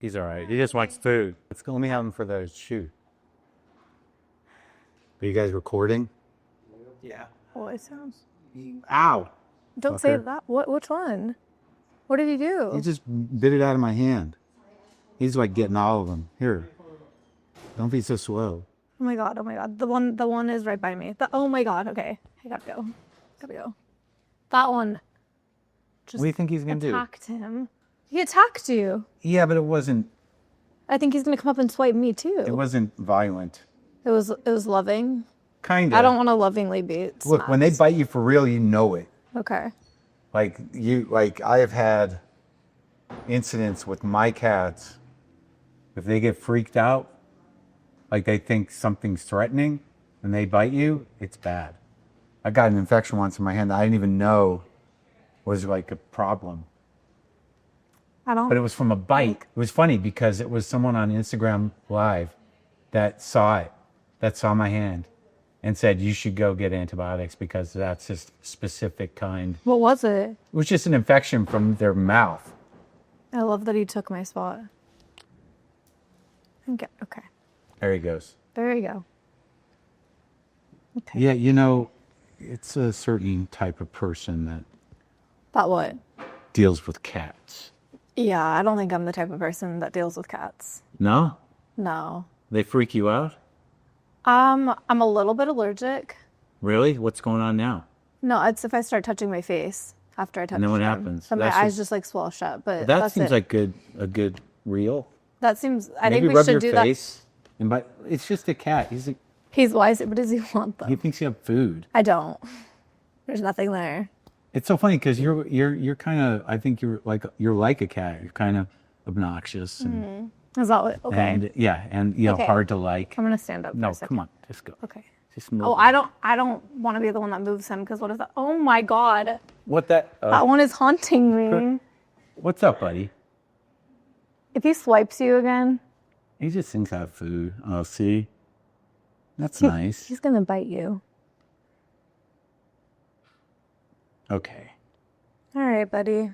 He's all right. He just wants food. Let's go. Let me have him for the shoot. Are you guys recording? Yeah. Oh, it sounds. Ow! Don't say that. Which one? What did he do? He just bit it out of my hand. He's like getting all of them. Here. Don't be so slow. Oh my god. Oh my god. The one is right by me. Oh my god. Okay. I gotta go. That one. Just What do you think he's gonna do? Attacked him. He attacked you. Yeah, but it wasn't. I think he's gonna come up and swipe me too. It wasn't violent. It was loving. Kind of. I don't want to lovingly beat. Look, when they bite you for real, you know it. Okay. Like I have had incidents with my cats. If they get freaked out, like they think something's threatening, and they bite you, it's bad. I got an infection once in my hand that I didn't even know was like a problem. But it was from a bite. It was funny because it was someone on Instagram Live that saw it, that saw my hand, and said, you should go get antibiotics because that's just specific kind. What was it? It was just an infection from their mouth. I love that he took my spot. Okay. There he goes. There you go. Okay. Yeah, you know, it's a certain type of person that That what? deals with cats. Yeah, I don't think I'm the type of person that deals with cats. No? No. They freak you out? I'm a little bit allergic. Really? What's going on now? No, it's if I start touching my face after I touch And then what them. happens? Then my eyes just like swell shut. But That that's seems it. like a good reel. That seems. I Maybe think we rub should your do face. And it's just a cat. He's wise. What does he want though? He thinks you have food. I don't. There's nothing there. It's so funny because you're kind of. I think you're like a cat. You're kind of obnoxious and Is that what? Okay. and yeah, and you know Okay. hard to like. I'm gonna stand up. No, for a second. come on, just go. Okay. Just move. Oh, I don't want to be the one that moves him because what is that? Oh my god, What that? that one is haunting me. What's up, buddy? If he swipes you again, He just thinks I have food. Oh, see, that's nice. he's gonna bite you. Okay, All right, buddy.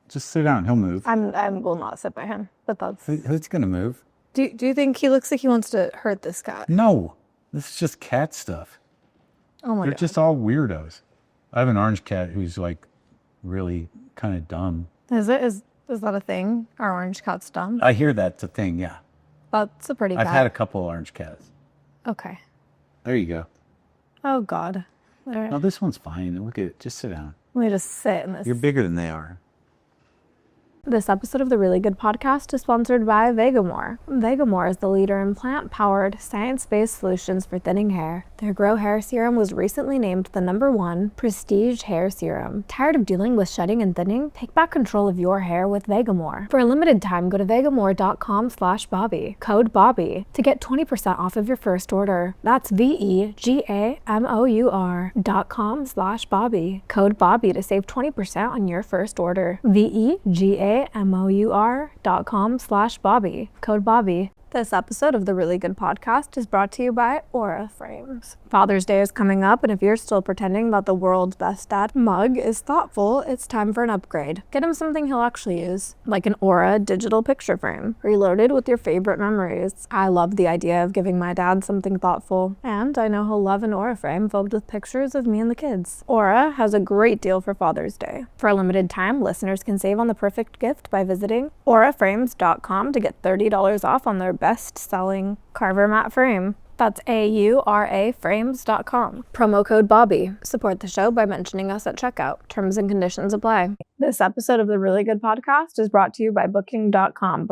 just sit down. He'll move. I will not sit by him. But that's. Who's gonna move? Do you think he looks like he wants to hurt this cat? No, this is just cat stuff. Oh my They're god. just all weirdos. I have an orange cat who's like really kind of dumb. Is that a thing? Are orange cats dumb? I hear that's a thing. Yeah, That's a pretty cat. I've had a couple orange cats. Okay. There you go. Oh god. There. No, this one's fine. Look at it. Just sit down. Let me just sit in this. You're bigger than they are. This episode of the Really Good Podcast is sponsored by Vegamore. Vegamore is the leader in plant-powered, science-based solutions for thinning hair. Their Grow Hair Serum was recently named the #1 prestige hair serum. Tired of dealing with shedding and thinning? Take back control of your hair with Vegamore. For a limited time, go to vegamore.com/Bobbi. Code Bobbi to get 20% off of your first order. That's vegamore.com/Bobbi. Code Bobbi to save 20% on your first order. vegamore.com/Bobbi. Code Bobbi. This episode of the Really Good Podcast is brought to you by Aura Frames. Father's Day is coming up, and if you're still pretending that the world's best dad mug is thoughtful, it's time for an upgrade. Get him something he'll actually use, like an Aura digital picture frame, reloaded with your favorite memories. I love the idea of giving my dad something thoughtful, and I know he'll love an Aura frame filled with pictures of me and the kids. Aura has a great deal for Father's Day. For a limited time, listeners can save on the perfect gift by visiting auraframes.com to get $30 off on their best-selling Carver mat frame. That's auraframes.com. Promo code Bobbi. Support the show by mentioning us at checkout. Terms and conditions apply. This episode of the Really Good Podcast is brought to you by Booking.com.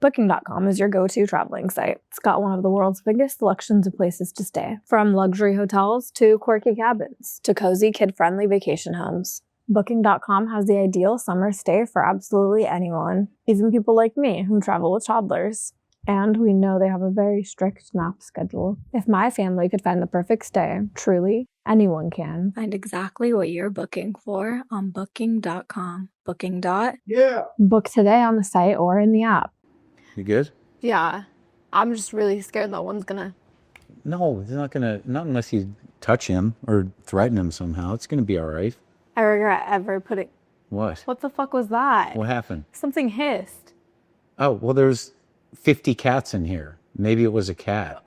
Booking.com is your go-to traveling site. It's got one of the world's biggest selections of places to stay, from luxury hotels to quirky cabins to cozy kid-friendly vacation homes. Booking.com has the ideal summer stay for absolutely anyone, even people like me who travel with toddlers. And we know they have a very strict nap schedule. If my family could find the perfect stay, truly, anyone can. Find exactly what you're booking for on Booking.com. Booking. Book today on the site or in the app. You good? Yeah. I'm just really scared that one's gonna... No, it's not gonna. Not unless you touch him or threaten him somehow. It's gonna be all right. I regret ever putting... What? What the fuck was that? What happened? Something hissed. Oh, well, there's 50 cats in here. Maybe it was a cat.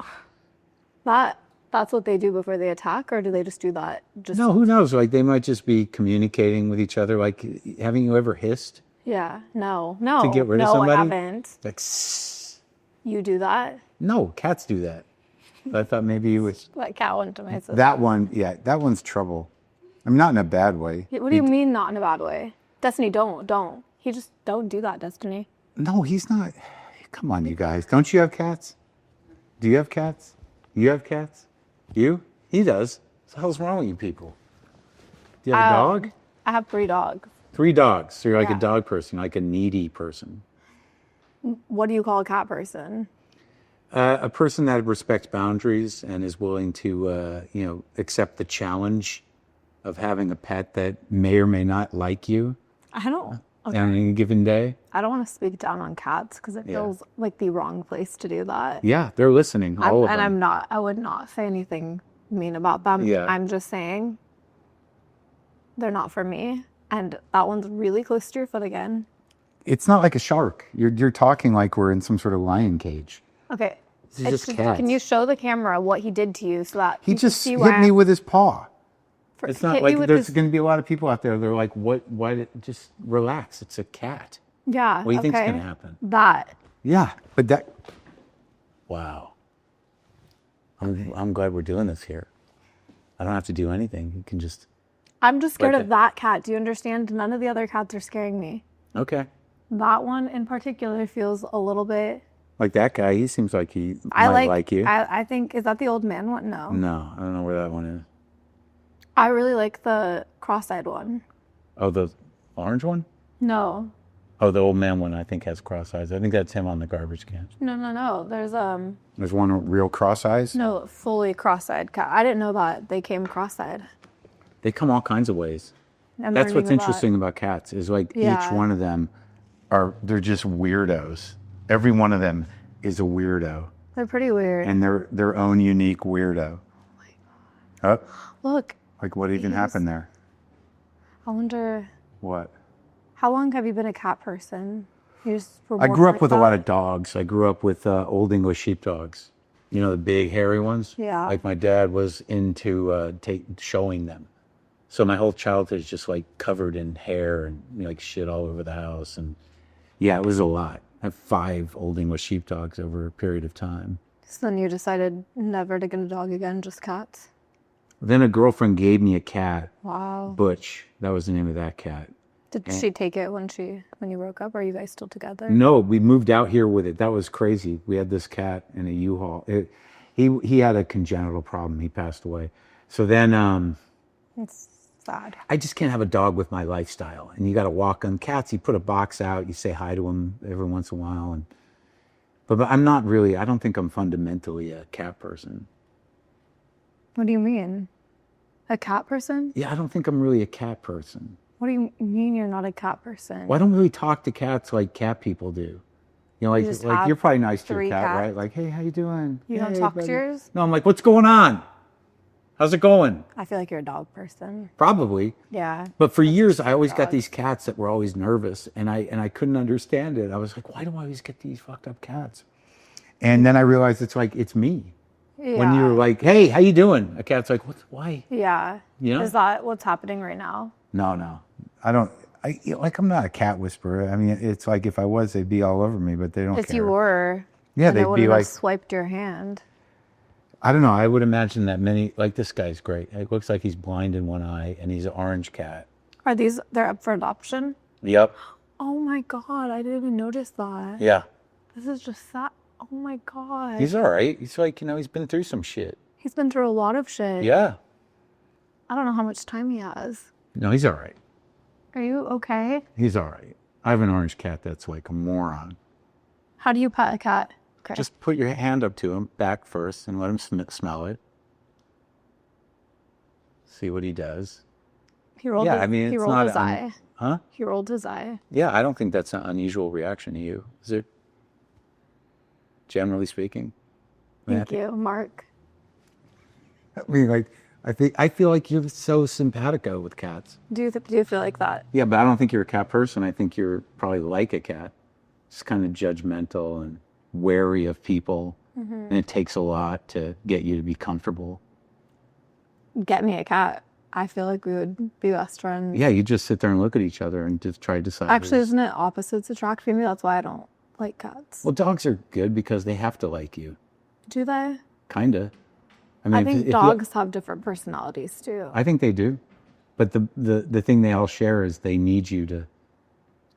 That's what they do before they attack, or do they just do that? No, who knows? Like, they might just be communicating with each other. Like, haven't you ever hissed? Yeah. No. To get rid of somebody? I haven't. Like, sss. You do that? No, cats do that. I thought maybe you would. That cat went to my sister. That one, yeah, that one's trouble. I'm not in a bad way. What do you mean not in a bad way? Destiny, don't. He just don't do that, Destiny. No, he's not. Come on, you guys. Don't you have cats? Do you have cats? You have cats? You? He does. What the hell's wrong with you people? Do you have a dog? I have 3 dogs. 3 dogs. So you're like Yeah. a dog person, like a needy person. What do you call a cat person? A person that respects boundaries and is willing to, accept the challenge of having a pet that may or may not like you I don't. Okay. on any given day. I don't want to speak down on cats because it feels like the wrong place to do that. Yeah, they're listening. All of them. And I would not say anything mean about them. Yeah. I'm just saying they're not for me. And that one's really close to your foot again. It's not like a shark. You're talking like we're in some sort of lion cage. Okay. This is just cats. Can you show the camera what he did to you so that He you can just see hit why me with his paw. It's not hit like me with there's his- going to be a lot of people out there. They're like, what? Why? Just relax. It's a cat. Yeah. What do you think's okay. going to happen? That. Yeah, but that. Wow. I'm glad we're doing this here. I don't have to do anything. You can just. I'm just scared Right of that cat. Do you understand? None of the other cats are scaring me. Okay. That one in particular feels a little bit. Like that guy, he seems like he might like you. I think, is that the old man one? No. No, I don't know where that one is. I really like the cross-eyed one. Oh, the orange one? No. Oh, the old man one I think has cross eyes. I think that's him on the garbage can. No. There's one real cross eyes? No, fully cross-eyed cat. I didn't know that they came cross-eyed. They come all kinds of ways. I'm That's learning what's a lot. interesting about cats is like Yeah. each one of them they're just weirdos. Every one of them is a weirdo. They're pretty weird. And they're their own unique weirdo. Oh, Look, like what even happened there? I wonder, What? how long have you been a cat person? You just were I born grew up like with a that? lot of dogs. I grew up with Old English sheepdogs. You know, the big hairy ones? Yeah. Like my dad was into showing them. So my whole childhood is just like covered in hair and like shit all over the house. And yeah, it was a lot. I have 5 Old English sheepdogs over a period of time. So then you decided never to get a dog again, just cats? Then a girlfriend gave me a cat, Wow. Butch. That was the name of that cat. Did she take it when you broke up? Or are you guys still together? No, we moved out here with it. That was crazy. We had this cat in a U-Haul. He had a congenital problem. He passed away. So then It's sad. I just can't have a dog with my lifestyle. And you got to walk on cats. You put a box out. You say hi to them every once in a while. But I'm not really. I don't think I'm fundamentally a cat person. What do you mean? A cat person? Yeah, I don't think I'm really a cat person. What do you mean you're not a cat person? Well, I don't really talk to cats like cat people do. You know, just like have you're probably nice to 3 your cat, cats? right? Like, hey, how you doing? You don't Hey, talk buddy." to yours? No, I'm like, what's going on? How's it going? I feel like you're a dog person. Probably. Yeah. But for years, I always got these cats that were always nervous, and I couldn't understand it. I was like, why do I always get these fucked up cats? And then I realized it's me. Yeah. When you're like, hey, how you doing? A cat's like, why? Yeah. You know? Is that what's happening right now? No. I don't. I'm not a cat whisperer. I mean, it's like if I was, they'd be all over me, but they don't If care. you were, Yeah, then they'd they be wouldn't like, have swiped your hand. I don't know. I would imagine that like this guy's great. It looks like he's blind in one eye, and he's an orange cat. They're up for adoption? Yep. Oh my God, I didn't even notice that. Yeah. This is just sad. Oh my God. He's all right. He's like, he's been through some shit. He's been through a lot of shit. Yeah. I don't know how much time he has. No, he's all right. Are you okay? He's all right. I have an orange cat that's like a moron. How do you pet a cat? Okay. Just put your hand up to him, back first, and let him smell it. See what he does. He rolled Yeah, his, I mean, he it's rolled not his eye. Huh? He rolled his eye. Yeah, I don't think that's an unusual reaction to you, is it? Generally speaking. Thank you, Mark. I mean, like, I feel like you're so simpatico with cats. Do you feel like that? Yeah, but I don't think you're a cat person. I think you're probably like a cat. Just kind of judgmental and wary of people. And it takes a lot to get you to be comfortable. Get me a cat. I feel like we would be best friends. Yeah, you just sit there and look at each other and just try to decide. Actually, isn't it opposites attract? Maybe that's why I don't like cats. Well, dogs are good because they have to like you. Do they? Kinda. I think dogs have different personalities too. I think they do. But the thing they all share is they need you to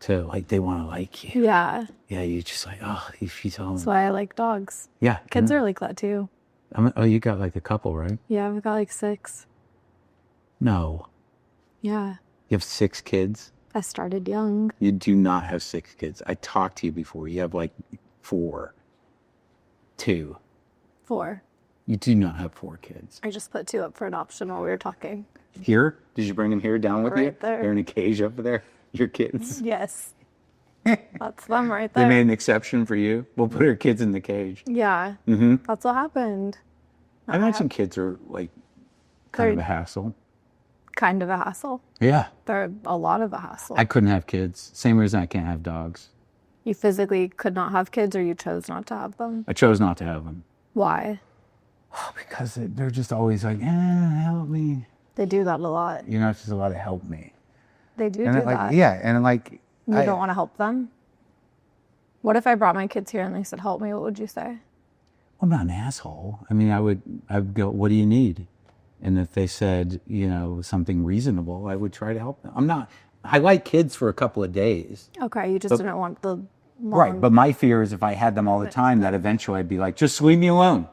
like, they want to like you. Yeah. Yeah, you just like, oh, if you tell them. That's why I like dogs. Yeah. Kids are like that too. Oh, you got like a couple, right? Yeah, we've got like 6. No. Yeah. You have 6 kids? I started young. You do not have 6 kids. I talked to you before. You have like 4. 2. 4. You do not have 4 kids. I just put 2 up for adoption while we were talking. Here? Did you bring them here down with you? Right there. They're in a cage up there. Your kids. Yes. That's them right there. They made an exception for you. We'll put our kids in the cage. Yeah. That's what happened. I imagine kids are like kind of a hassle. Kind of a hassle. Yeah. They're a lot of a hassle. I couldn't have kids. Same reason I can't have dogs. You physically could not have kids, or you chose not to have them? I chose not to have them. Why? Because they're just always like, help me. They do that a lot. You're not just allowed to help me. They do And do like, that. yeah, and like You don't want to help them? What if I brought my kids here and they said, help me? What would you say? I'm not an asshole. I mean, I'd go, what do you need? And if they said, something reasonable, I would try to help them. I like kids for a couple of days. Okay, you just didn't want the long... Right, but my fear is if I had them all the time, that eventually I'd be like, just leave me alone.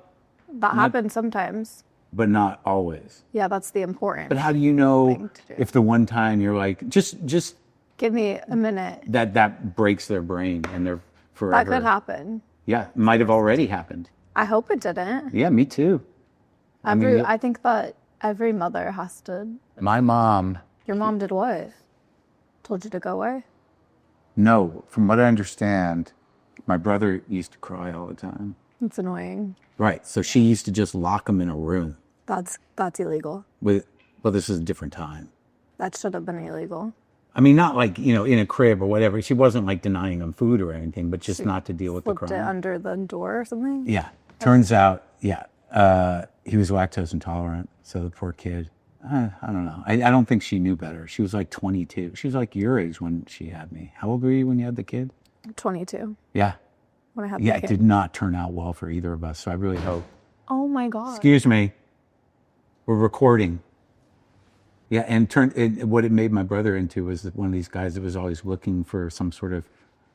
That happens sometimes. But not always. Yeah, that's the important. But how do you know thing to do. if the one time you're like, just Give me a minute. that breaks their brain and they're forever. That could happen. Yeah, it might have already happened. I hope it didn't. Yeah, me too. I think that every mother has to... My mom... Your mom did what? Told you to go away? No, from what I understand, my brother used to cry all the time. It's annoying. Right, so she used to just lock him in a room. That's illegal. Well, this is a different time. That should have been illegal. I mean, not like, in a crib or whatever. She wasn't like denying him food or anything, but just not to deal with the Flipped crime. it under the door or something? Yeah. Turns out, he was lactose intolerant. So the poor kid, I don't know. I don't think she knew better. She was like 22. She was like your age when she had me. How old were you when you had the kid? 22. Yeah. When I had the Yeah, kid. it did not turn out well for either of us. So I really hope. Oh my God. Excuse me. We're recording. Yeah, and what it made my brother into was one of these guys that was always looking for some sort of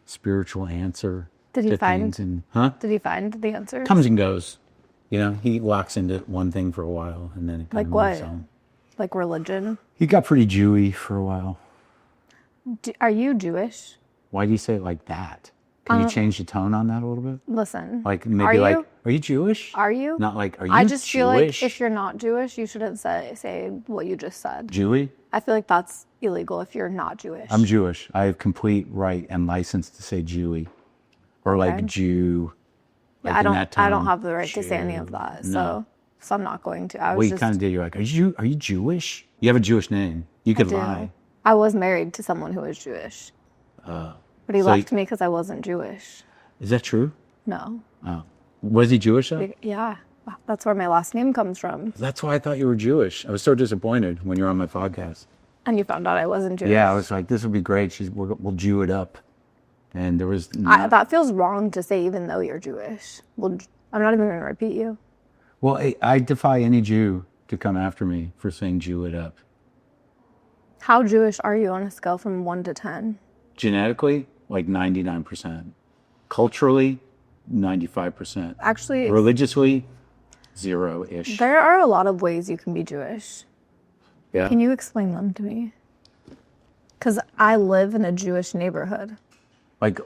spiritual answer. Did he to find? things and, Did he find the answer? Comes and goes. He locks into one thing for a while and then it kind Like of what? moves on. Like religion? He got pretty Jewy for a while. Are you Jewish? Why do you say it like that? Can you change the tone on that a little bit? Listen. Like maybe are you Jewish? Are you? Not like, are you I just Jewish? feel like if you're not Jewish, you shouldn't say what you just said. Jewy? I feel like that's illegal if you're not Jewish. I'm Jewish. I have complete right and license to say Jewy. Or like Jew. Yeah, Like I don't have the right to say any of that. No. So I'm not going to. Well, you kind of did. You're like, are you Jewish? You have a Jewish name. You could lie. I was married to someone who was Jewish. But he left me because I wasn't Jewish. Is that true? No. Oh. Was he Jewish though? Yeah. That's where my last name comes from. That's why I thought you were Jewish. I was so disappointed when you were on my podcast. And you found out I wasn't Jewish. Yeah, I was like, this would be great. We'll Jew it up. And there was... that feels wrong to say even though you're Jewish. Well, I'm not even going to repeat you. Well, I defy any Jew to come after me for saying Jew it up. How Jewish are you on a scale from 1 to 10? Genetically, like 99%. Culturally, 95%. Actually... Religiously, 0-ish. There are a lot of ways you can be Jewish. Yeah? Can you explain them to me? Because I live in a Jewish neighborhood. Like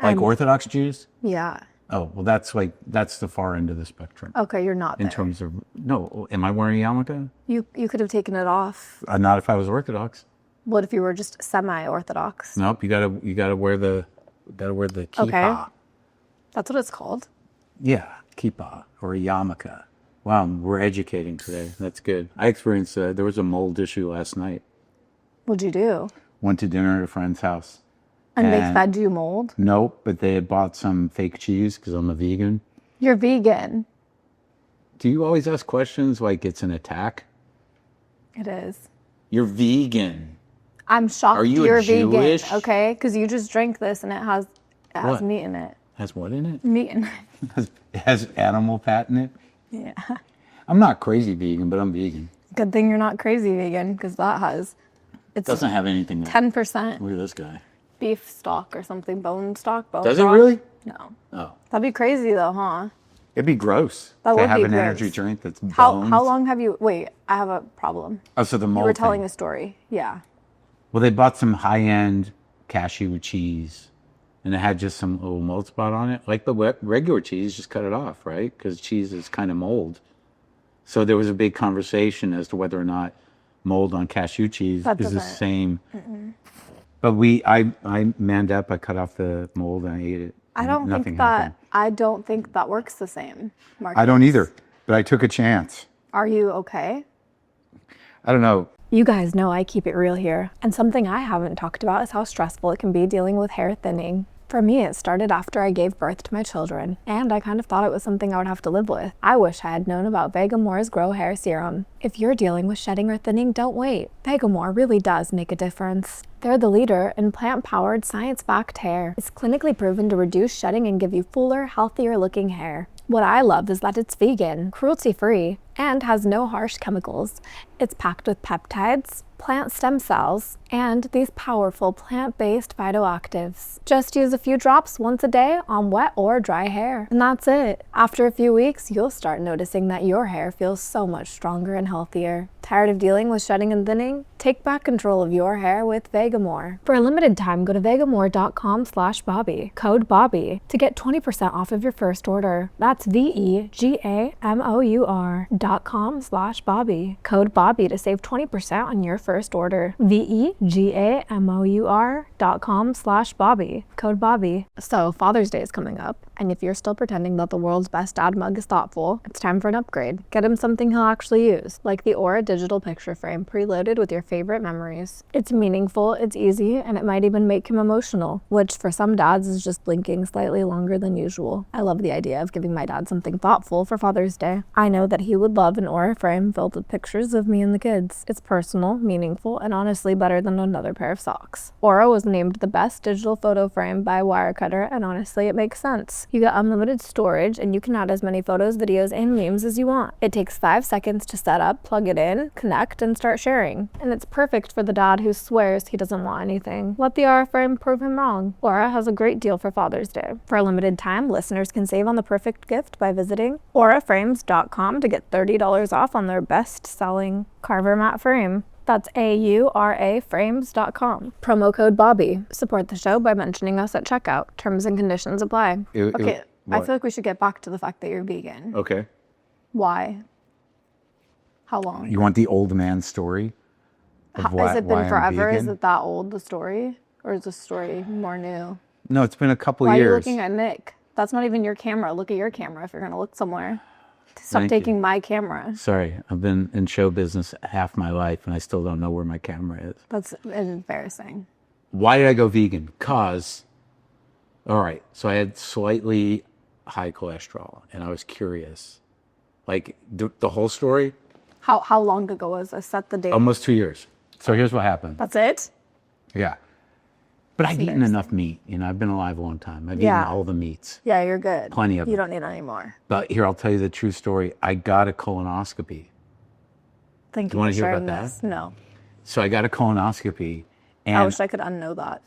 Orthodox Jews? Yeah. Oh, well, that's the far end of the spectrum. Okay, you're not there. In terms of, no, am I wearing a yarmulke? You could have taken it off. Not if I was Orthodox. What if you were just semi-Orthodox? Nope, you gotta wear the kippah. Okay. That's what it's called? Yeah, kippah or a yarmulke, Wow, we're educating today. That's good. I experienced there was a mold issue last night. What'd you do? Went to dinner at a friend's house. And they fed you mold? Nope, but they had bought some fake cheese because I'm a vegan. You're vegan. Do you always ask questions like it's an attack? It is. You're vegan. I'm shocked Are you you're Jewish? vegan, okay? Because you just drank this and it has What? meat in it. Has what in it? Meat in it. It has animal fat in it? Yeah. I'm not crazy vegan, but I'm vegan. Good thing you're not crazy vegan, because that has, It doesn't have anything. 10% Look at this guy. beef stock or something, bone stock, bone Does it broth. really? No. Oh. That'd be crazy though, huh? It'd be gross That to would have be an gross. energy drink that's How bones. long have you, wait, I have a problem. Oh, so the mold You were telling thing. a story. Yeah. Well, they bought some high-end cashew cheese, and it had just some little mold spot on it. Like the regular cheese, just cut it off, right? Because cheese is kind of mold. So there was a big conversation as to whether or not mold on cashew cheese That is the doesn't- same. But I manned up. I cut off the mold and I ate it. I don't Nothing think happened. I don't think that works the same, Marcus. I don't either. But I took a chance. Are you okay? I don't know. You guys know I keep it real here. And something I haven't talked about is how stressful it can be dealing with hair thinning. For me, it started after I gave birth to my children, and I kind of thought it was something I would have to live with. I wish I had known about Vegamore's Grow Hair Serum. If you're dealing with shedding or thinning, don't wait. Vegamore really does make a difference. They're the leader in plant-powered, science-backed hair. It's clinically proven to reduce shedding and give you fuller, healthier-looking hair. What I love is that it's vegan, cruelty-free, and has no harsh chemicals. It's packed with peptides, plant stem cells, and these powerful plant-based phytoactives. Just use a few drops once a day on wet or dry hair, and that's it. After a few weeks, you'll start noticing that your hair feels so much stronger and healthier. Tired of dealing with shedding and thinning? Take back control of your hair with Vegamore. For a limited time, go to vegamore.com/Bobbi, code Bobbi, to get 20% off of your first order. That's vegamore.com/Bobbi, code Bobbi to save 20% on your first order. vegamore.com/Bobbi, code Bobbi. So Father's Day is coming up, and if you're still pretending that the world's best dad mug is thoughtful, it's time for an upgrade. Get him something he'll actually use, like the Aura digital picture frame preloaded with your favorite memories. It's meaningful, it's easy, and it might even make him emotional, which for some dads is just blinking slightly longer than usual. I love the idea of giving my dad something thoughtful for Father's Day. I know that he would love an Aura frame filled with pictures of me and the kids. It's personal, meaningful, and honestly better than another pair of socks. Aura was named the best digital photo frame by Wirecutter, and honestly, it makes sense. You get unlimited storage, and you can add as many photos, videos, and memes as you want. It takes 5 seconds to set up, plug it in, connect, and start sharing. And it's perfect for the dad who swears he doesn't want anything. Let the Aura frame prove him wrong. Aura has a great deal for Father's Day. For a limited time, listeners can save on the perfect gift by visiting auraframes.com to get $30 off on their best-selling Carver Mat frame. That's auraframes.com. Promo code Bobbi. Support the show by mentioning us at checkout. Terms and conditions apply. Okay, I feel like we should get back to the fact that you're vegan. Okay. Why? How long? You want the old man story? Of Has it why been I'm forever? Is vegan? it that old, the story? Or is the story more new? No, it's been a couple Why are you years. looking at Nick? That's not even your camera. Look at your camera if you're going to look somewhere. Stop Thank you. taking my camera. Sorry, I've been in show business half my life and I still don't know where my camera is. That's embarrassing. Why did I go vegan? Cause, all right, so I had slightly high cholesterol and I was curious. Like the whole story, How long ago was this? Set the date. almost 2 years. So here's what happened. That's it? Yeah. But I've eaten enough meat. You know, I've been alive a long time. I've eaten all the meats. Yeah, you're good. Plenty of You them. don't need any more. But here, I'll tell you the true story. I got a colonoscopy. Thank you wanna for hear sharing about this. that? No. So I got a colonoscopy. And I wish I could unknow that.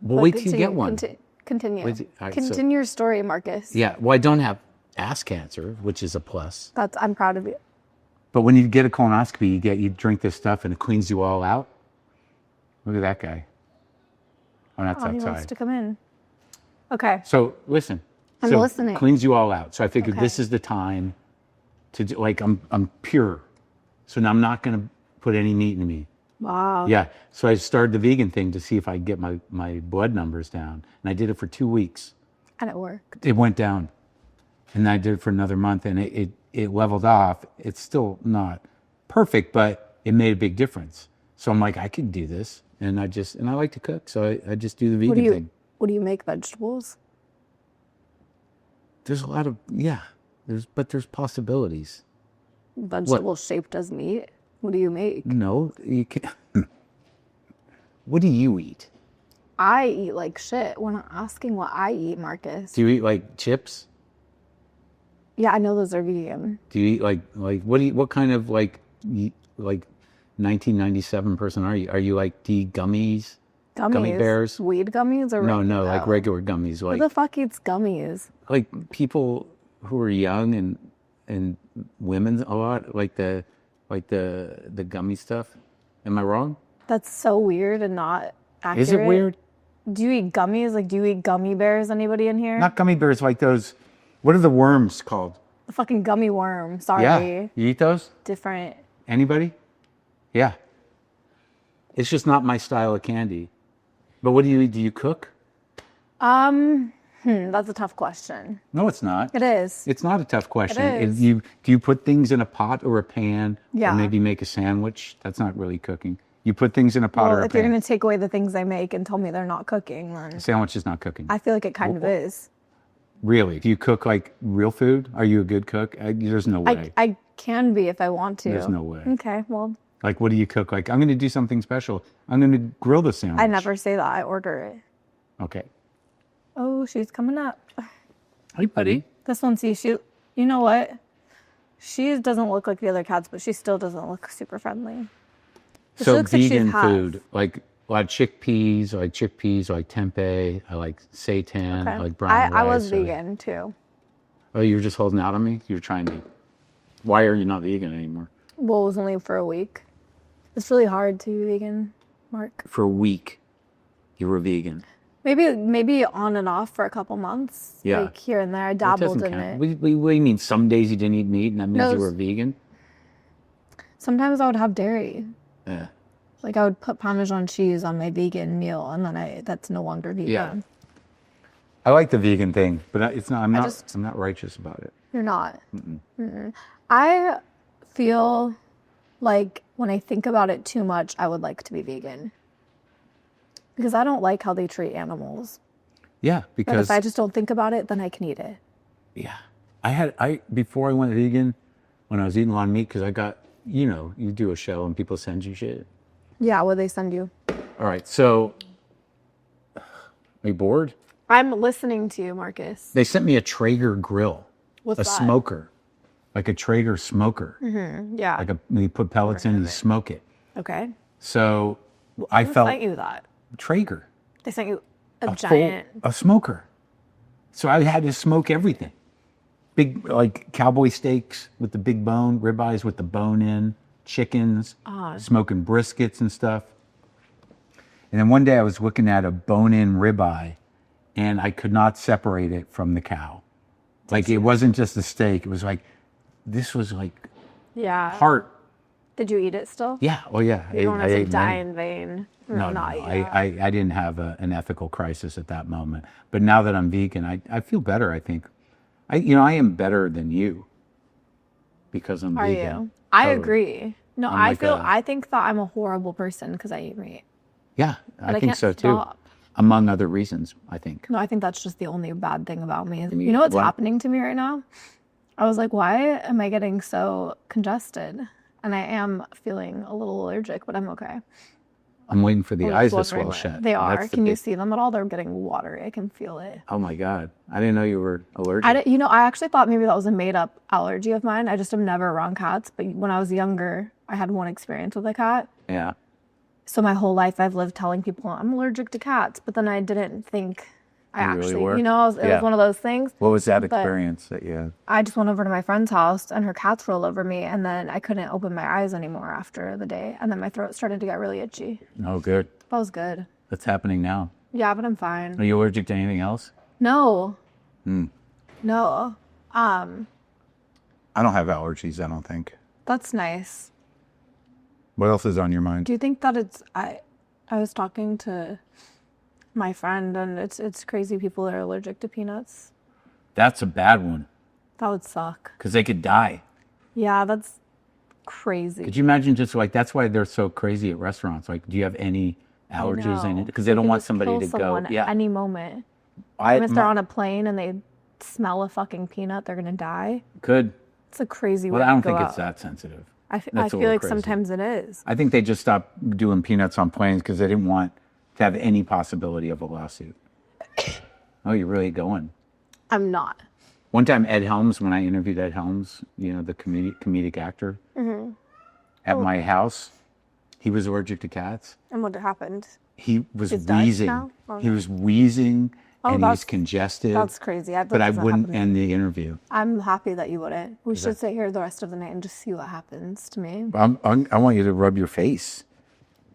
well, wait till you get one. Continue. Wait till- all right, so- Continue your story, Marcus. Yeah, well, I don't have ass cancer, which is a plus. I'm proud of you. But when you get a colonoscopy, you drink this stuff and it cleans you all out. Look at that guy. Oh, that's Oh, he wants outside. to come in. Okay. So listen. I'm So listening. Cleans you all out. So I figured Okay. this is the time to do, like, I'm pure. So now I'm not going to put any meat in me. Wow. Yeah. So I started the vegan thing to see if I could get my blood numbers down. And I did it for 2 weeks. And it worked. It went down. And I did it for another month, and it leveled off. It's still not perfect, but it made a big difference. So I'm like, I can do this. And I like to cook, so I just do the vegan thing. What do you make, vegetables? There's a lot of, there's possibilities. Vegetables shaped as meat? What do you make? No, you can't. What do you eat? I eat like shit. We're not asking what I eat, Marcus. Do you eat like chips? Yeah, I know those are vegan. Do you eat what kind of like 1997 person are you? Are you like gummies? Gummy bears? Weed gummies or No, like regular gummies. Like who the fuck eats gummies? like people who are young and women a lot, like the gummy stuff. Am I wrong? That's so weird and not accurate. Is it weird? Do you eat gummies? Like, do you eat gummy bears? Anybody in here? Not gummy bears, like those. What are the worms called? The fucking gummy worm. Sorry. Yeah, you eat those? Different. Anybody? Yeah. It's just not my style of candy. But what do you eat? Do you cook? That's a tough question. No, it's not. It is. It's not a tough question. It is. Do you put things in a pot or a pan? Yeah. Or maybe make a sandwich? That's not really cooking. You put things in a pot or Well, a if pan. you're going to take away the things I make and tell me they're not cooking, then A sandwich is not cooking. I feel like it kind of is. Really? Do you cook like real food? Are you a good cook? There's no way. I can be if I want to. There's no way. Okay, well, Like, what do you cook? Like, I'm going to do something special. I'm going to grill the sandwich. I never say that. I order it. Okay. Oh, she's coming up. Hey, buddy. This one, see, you know what? She doesn't look like the other cats, but she still doesn't look super friendly. She So looks like she's vegan half. food, like a lot of chickpeas, I like tempeh, I like seitan, I like brown rice. I was vegan too. Oh, you were just holding out on me? You were trying to. Why are you not vegan anymore? Well, it was only for a week. It's really hard to be vegan, Mark. For a week, you were vegan. Maybe on and off for a couple months. Yeah. Like here and there. I That dabbled doesn't in count. it. What do you mean? Some days you didn't eat meat, and that means No, you were vegan? Sometimes I would have dairy. Yeah. Like I would put Parmesan cheese on my vegan meal, and then that's no longer vegan. Yeah. I like the vegan thing, but it's not. I'm not righteous about it. You're not. Mm-mm. I feel like when I think about it too much, I would like to be vegan. Because I don't like how they treat animals. Yeah, But because if I just don't think about it, then I can eat it. yeah, before I went vegan, when I was eating a lot of meat, because I got, you do a show and people send you shit. Yeah, what they send you? All right, so are you bored? I'm listening to you, Marcus. They sent me a Traeger grill, What's a that? smoker, like a Traeger smoker. Yeah. You put pellets in and you smoke it. Okay. So Who I felt sent you that? Traeger, They sent you a a giant. smoker. So I had to smoke everything. Big, like cowboy steaks with the big bone, ribeyes with the bone in, chickens, smoking briskets and stuff. And then one day I was looking at a bone-in ribeye, and I could not separate it from the cow. Like it wasn't just a steak. It was like, this was like Yeah. heart. Did you eat it still? Yeah. Oh yeah. You don't have to ate die many. in vain. No, not no. eat that. I didn't have an ethical crisis at that moment. But now that I'm vegan, I feel better. I think, I am better than you because I'm Are vegan. you? I Totally. agree. No, I'm like I think that I'm a horrible person because I eat meat. Yeah, But I think can't so too. stop. Among other reasons, I think. No, I think that's just the only bad thing about me. mean, You know what's what? happening to me right now? I was like, why am I getting so congested? And I am feeling a little allergic, but I'm okay. I'm waiting for the I was eyes to wondering swell what- shut. They are. That's the Can you big- see them at all? They're getting watery. I can feel it. Oh my God. I didn't know you were allergic. I actually thought maybe that was a made-up allergy of mine. I just am never around cats. But when I was younger, I had one experience with a cat. Yeah. So my whole life I've lived telling people I'm allergic to cats. But then I didn't think I You really actually, were? it was Yeah. one of those things. What was that But- experience that you had? I just went over to my friend's house and her cats rolled over me. And then I couldn't open my eyes anymore after the day. And then my throat started to get really itchy. Oh, good. That was good. That's happening now. Yeah, but I'm fine. Are you allergic to anything else? No. Hmm. No. I don't have allergies, I don't think. That's nice. What else is on your mind? Do you think that I was talking to my friend and it's crazy people that are allergic to peanuts. That's a bad one. That would suck. Because they could die. Yeah, that's crazy. Could you imagine just like, that's why they're so crazy at restaurants. Like, do you have any allergies in it? Because they don't want somebody to go. Yeah. At any moment. If they're on a plane and they smell a fucking peanut, they're going to die. Could. It's a crazy way Well, I don't to go think out. it's that sensitive. I feel like sometimes it is. I think they just stopped doing peanuts on planes because they didn't want to have any possibility of a lawsuit. Oh, you're really going. I'm not. One time, Ed Helms, when I interviewed Ed Helms, you know, the comedic actor, at my house, he was allergic to cats. And what happened? He was He's died wheezing. now? Oh. He was wheezing, and he was that's- congested. That's crazy. But I wouldn't end the interview. I'm happy that you wouldn't. We should sit here the rest of the night and just see what happens to me. I want you to rub your face.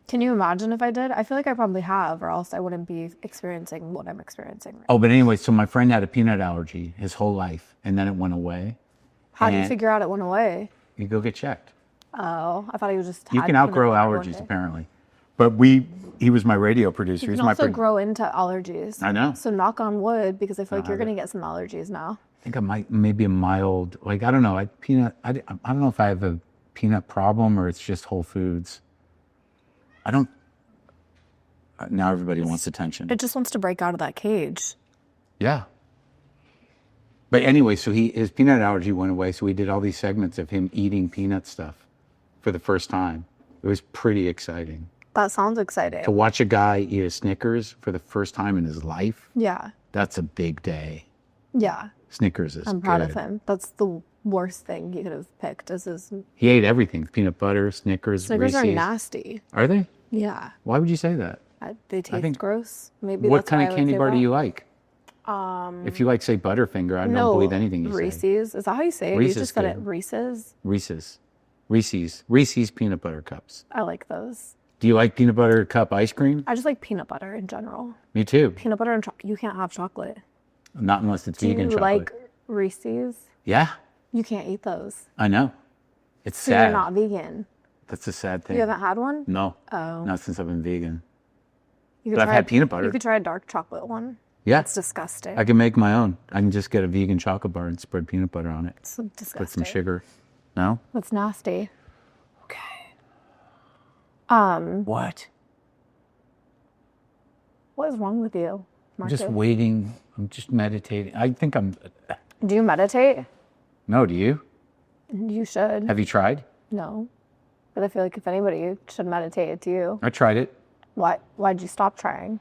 Can you imagine if I did? I feel like I probably have, or else I wouldn't be experiencing what I'm experiencing right now. Oh, but anyway, so my friend had a peanut allergy his whole life, and then it went away. How do you figure out it went away? You go get checked. Oh, I thought he was just. You can outgrow allergies, apparently. But he was my radio producer. You He's can my also friend. grow into allergies. I know. So knock on wood, because I feel like you're going to get some allergies now. I think I might, maybe a mild, like, I don't know. I don't know if I have a peanut problem or it's just Whole Foods. Now everybody wants attention. It just wants to break out of that cage. Yeah. But anyway, so his peanut allergy went away. So we did all these segments of him eating peanut stuff for the first time. It was pretty exciting. That sounds exciting. To watch a guy eat a Snickers for the first time in his life, Yeah. that's a big day. Yeah. Snickers is I'm proud good. of him. That's the worst thing he could have picked. He ate everything. Peanut butter, Snickers, Snickers are Reese's. nasty. Are they? Yeah. Why would you say that? They taste gross. Maybe What that's kind why of I would candy say bar do that. you like? If you like, say, Butterfinger, I don't believe anything you say. Reese's. Is that how you say it? Reese's You just said it. good. Reese's peanut butter cups. I like those. Do you like peanut butter cup ice cream? I just like peanut butter in general. Me too. Peanut butter and chocolate. You can't have chocolate. Not unless it's Do vegan you chocolate. like Reese's? Yeah, You can't eat those. I know. It's So sad. you're not vegan. That's a sad thing. You haven't had one? No. Oh. Not since I've been vegan. You could But I've try had peanut butter. You could try a dark chocolate one. Yeah. It's disgusting. I can make my own. I can just get a vegan chocolate bar and spread peanut butter on it. It's disgusting. Put some sugar. No? That's nasty. Okay. What? What is wrong with you, I'm just Marcus? waiting. I'm just meditating. I think I'm... Do you meditate? No, do you? You should. Have you tried? No. But I feel like if anybody should meditate, it's you. I tried it Why'd you stop trying?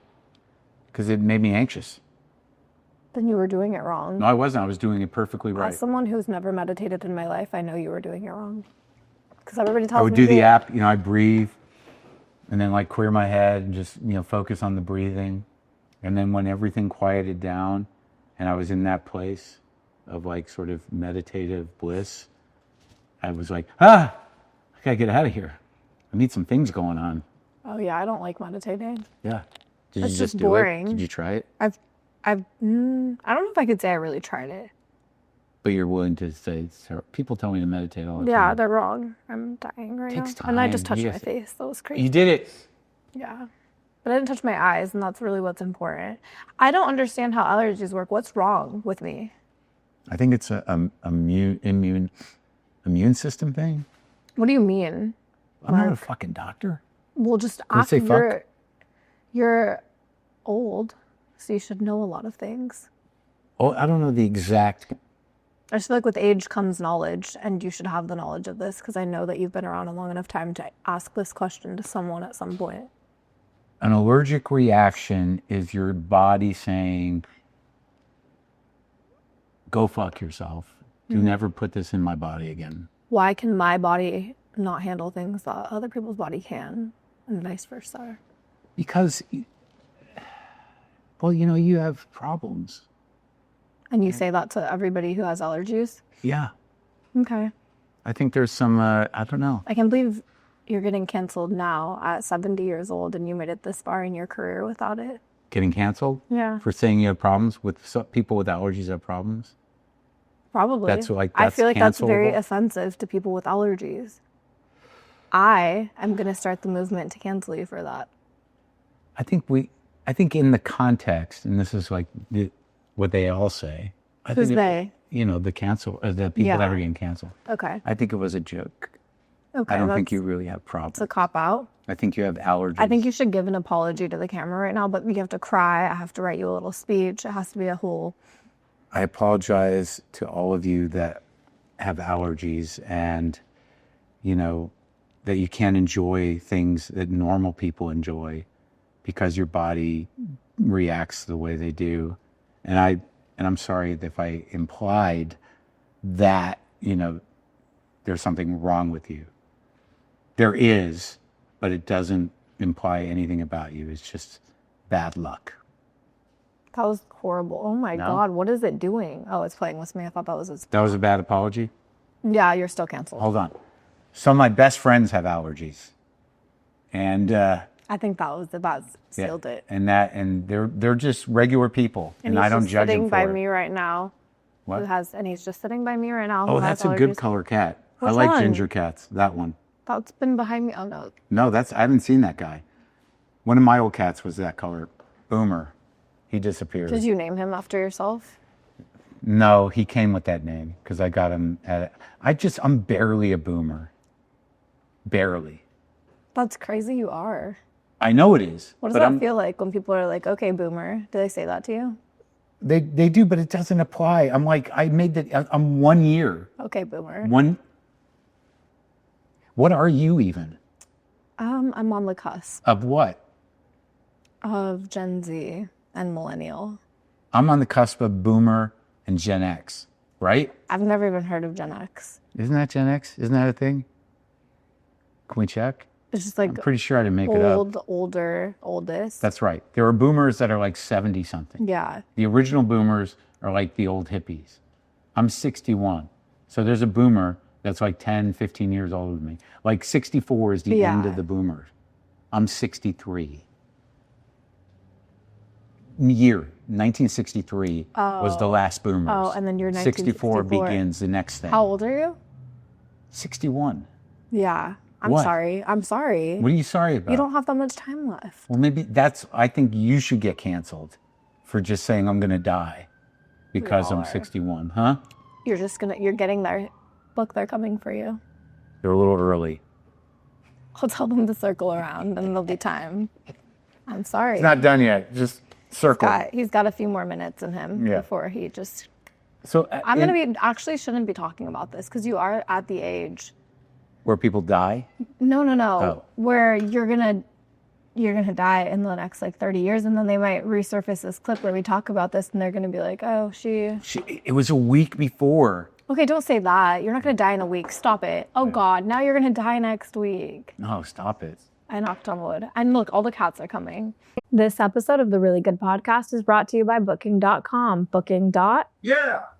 because it made me anxious. Then you were doing it wrong. No, I wasn't. I was doing it perfectly right. As someone who's never meditated in my life, I know you were doing it wrong. Because everybody tells me I would do the to. app, I breathe and then like clear my head and just, focus on the breathing. And then when everything quieted down and I was in that place of like sort of meditative bliss, I was like, I gotta get out of here. I need some things going on. Oh yeah, I don't like meditating. Yeah. Did It's you just just do boring. it? Did you try it? I don't know if I could say I really tried it. But you're willing to say, people tell me to meditate all the Yeah, time. they're wrong. I'm dying right Takes now. And I just time. touched You my guys- face. That was crazy. You did it. Yeah. But I didn't touch my eyes, and that's really what's important. I don't understand how allergies work. What's wrong with me? I think it's a immune system thing. What do you mean? I'm not a fucking doctor. Well, just Did it say fuck? You're old, so you should know a lot of things. Oh, I don't know the exact. I just feel like with age comes knowledge, and you should have the knowledge of this because I know that you've been around a long enough time to ask this question to someone at some point. An allergic reaction is your body saying, go fuck yourself. Do never put this in my body again. Why can my body not handle things that other people's body can, and vice versa? Because, well, you have problems. And you say that to everybody who has allergies? Yeah. Okay. I think there's some, I don't know. I can't believe you're getting canceled now at 70 years old and you made it this far in your career without it. Getting canceled? Yeah. For saying you have problems with people with allergies have problems? Probably. I feel like that's very cancelable? offensive to people with allergies. I am going to start the movement to cancel you for that. I think in the context, and this is like what they all say. Who's they? the people Yeah. that are getting canceled. Okay. I think it was a joke. Okay. I don't think you really have problems. It's a cop out. I think you have allergies. I think you should give an apology to the camera right now, but you have to cry. I have to write you a little speech. It has to be a whole. I apologize to all of you that have allergies and, that you can't enjoy things that normal people enjoy because your body reacts the way they do. And I'm sorry if I implied that, there's something wrong with you. There is, but it doesn't imply anything about you. It's just bad luck. That was horrible. Oh my No? God, what is it doing? Oh, it's playing with me. I thought that was its. That was a bad apology? Yeah, you're still canceled. Hold on. Some of my best friends have allergies. And I think that sealed it. And they're just regular people. And I don't judge them for by it. me right now. What? He's just sitting by me right now. Oh, who has that's a good allergies. color cat. I Which like one? ginger cats. That one. That's been behind me. Oh no. No, I haven't seen that guy. One of my old cats was that color. Boomer. He disappeared. Did you name him after yourself? No, he came with that name because I got him I'm barely a boomer. Barely. That's crazy. You are. I know it is. What does but that I'm- feel like when people are like, "Okay, boomer"? Do they say that to you? They do, but it doesn't apply. I'm like, I'm 1 year. Okay, boomer. What are you even? I'm on the cusp Of what? of Gen Z and millennial. I'm on the cusp of boomer and Gen X, right? I've never even heard of Gen X. Isn't that Gen X? Isn't that a thing? Can we check? It's just like I'm pretty sure I didn't make it up. oldest. That's right. There are boomers that are like 70 something. Yeah. The original boomers are like the old hippies. I'm 61. So there's a boomer that's like 10, 15 years older than me. Like 64 is the end of the boomers. I'm 63. Year 1963 was the last boomers. Oh, and then you're 64 1964. begins the next thing. How old are you? 61. Yeah. I'm What? sorry. I'm sorry. What are you sorry about? You don't have that much time left. Well, maybe I think you should get canceled for just saying I'm going to die because all I'm are. 61, huh? You're getting there. Look, they're coming for you. They're a little early. I'll tell them to circle around and there'll be time. I'm sorry. It's not done yet. Just circle. He's got a few more minutes in him before he just. So Actually shouldn't be talking about this because you are at the age. where people die? No. Oh. Where you're gonna die in the next like 30 years, and then they might resurface this clip where we talk about this, and they're gonna be like, "Oh, It was a week before. Okay, don't say that. You're not gonna die in a week. Stop it. Oh God, now you're gonna die next week." No, stop it. I knocked on wood. And look, all the cats are coming. This episode of the Really Good Podcast is brought to you by Booking.com.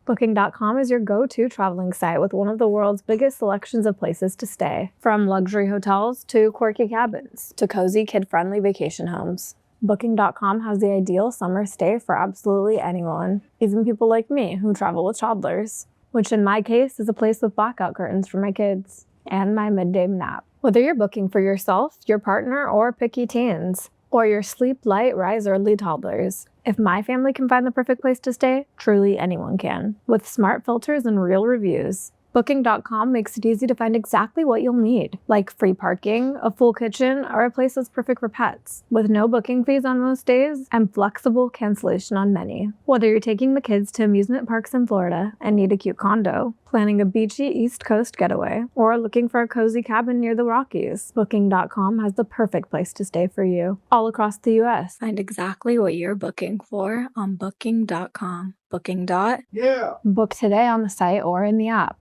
Booking.com is your go-to traveling site with one of the world's biggest selections of places to stay. From luxury hotels to quirky cabins to cozy kid-friendly vacation homes. Booking.com has the ideal summer stay for absolutely anyone, even people like me who travel with toddlers, which in my case is a place with blackout curtains for my kids and my midday nap. Whether you're booking for yourself, your partner, or picky teens, or your sleep light, rise early toddlers, if my family can find the perfect place to stay, truly anyone can. With smart filters and real reviews, Booking.com makes it easy to find exactly what you'll need, like free parking, a full kitchen, or a place that's perfect for pets, with no booking fees on most days and flexible cancellation on many. Whether you're taking the kids to amusement parks in Florida and need a cute condo, planning a beachy East Coast getaway, or looking for a cozy cabin near the Rockies, Booking.com has the perfect place to stay for you, all across the U.S. Find exactly what you're booking for on Booking.com. Booking. Book today on the site or in the app.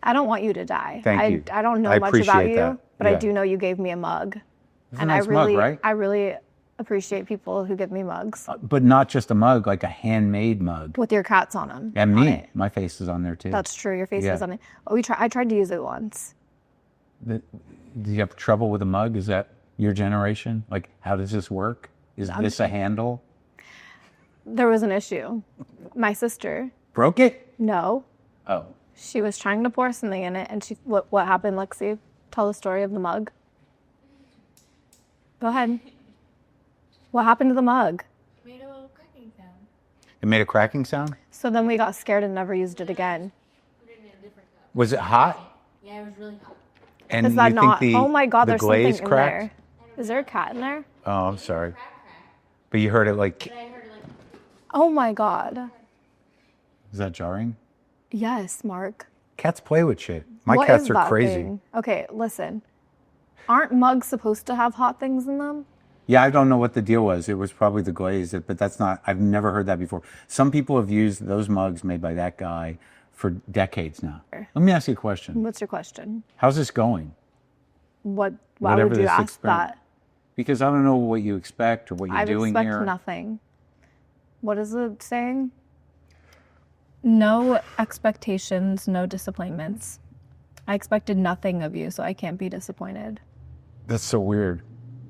I don't want you to die. Thank you. I don't know I much appreciate about you, that. but I Yeah. do know you gave me a mug. It's a And nice mug, right? I really appreciate people who give me mugs But not just a mug, like a handmade mug. with your cats on them. And on me. it. My face is on there too. That's true. Your face Yeah. is on it. I tried to use it once. Do you have trouble with a mug? Is that your generation? Like, how does this work? Is this a handle? There was an issue. My sister, Broke it? no, Oh. she was trying to pour something in it, and what happened, Lexi? Tell the story of the mug. Go ahead. What happened to the mug? Made a little cracking sound. It made a cracking sound? So then we got scared and never used it again. Was it hot? Yeah, it was really hot. And Is that you not? think Oh my God, the there's glaze something cracked? in there. Is there a cat in there? Oh, I'm sorry. But you heard it like, But I heard it like, Oh my God. is that jarring? Yes, Mark. Cats play with shit. My What cats is are that crazy. thing? Okay, listen. Aren't mugs supposed to have hot things in them? Yeah, I don't know what the deal was. It was probably the glaze, but that's not, I've never heard that before. Some people have used those mugs made by that guy for decades now. Let me ask you a question. What's your question? How's this going? Why Whatever would you this ask experiment- that? Because I don't know what you expect or what you're I doing expect here. nothing. What is it saying? No expectations, no disappointments. I expected nothing of you, so I can't be disappointed. That's so weird.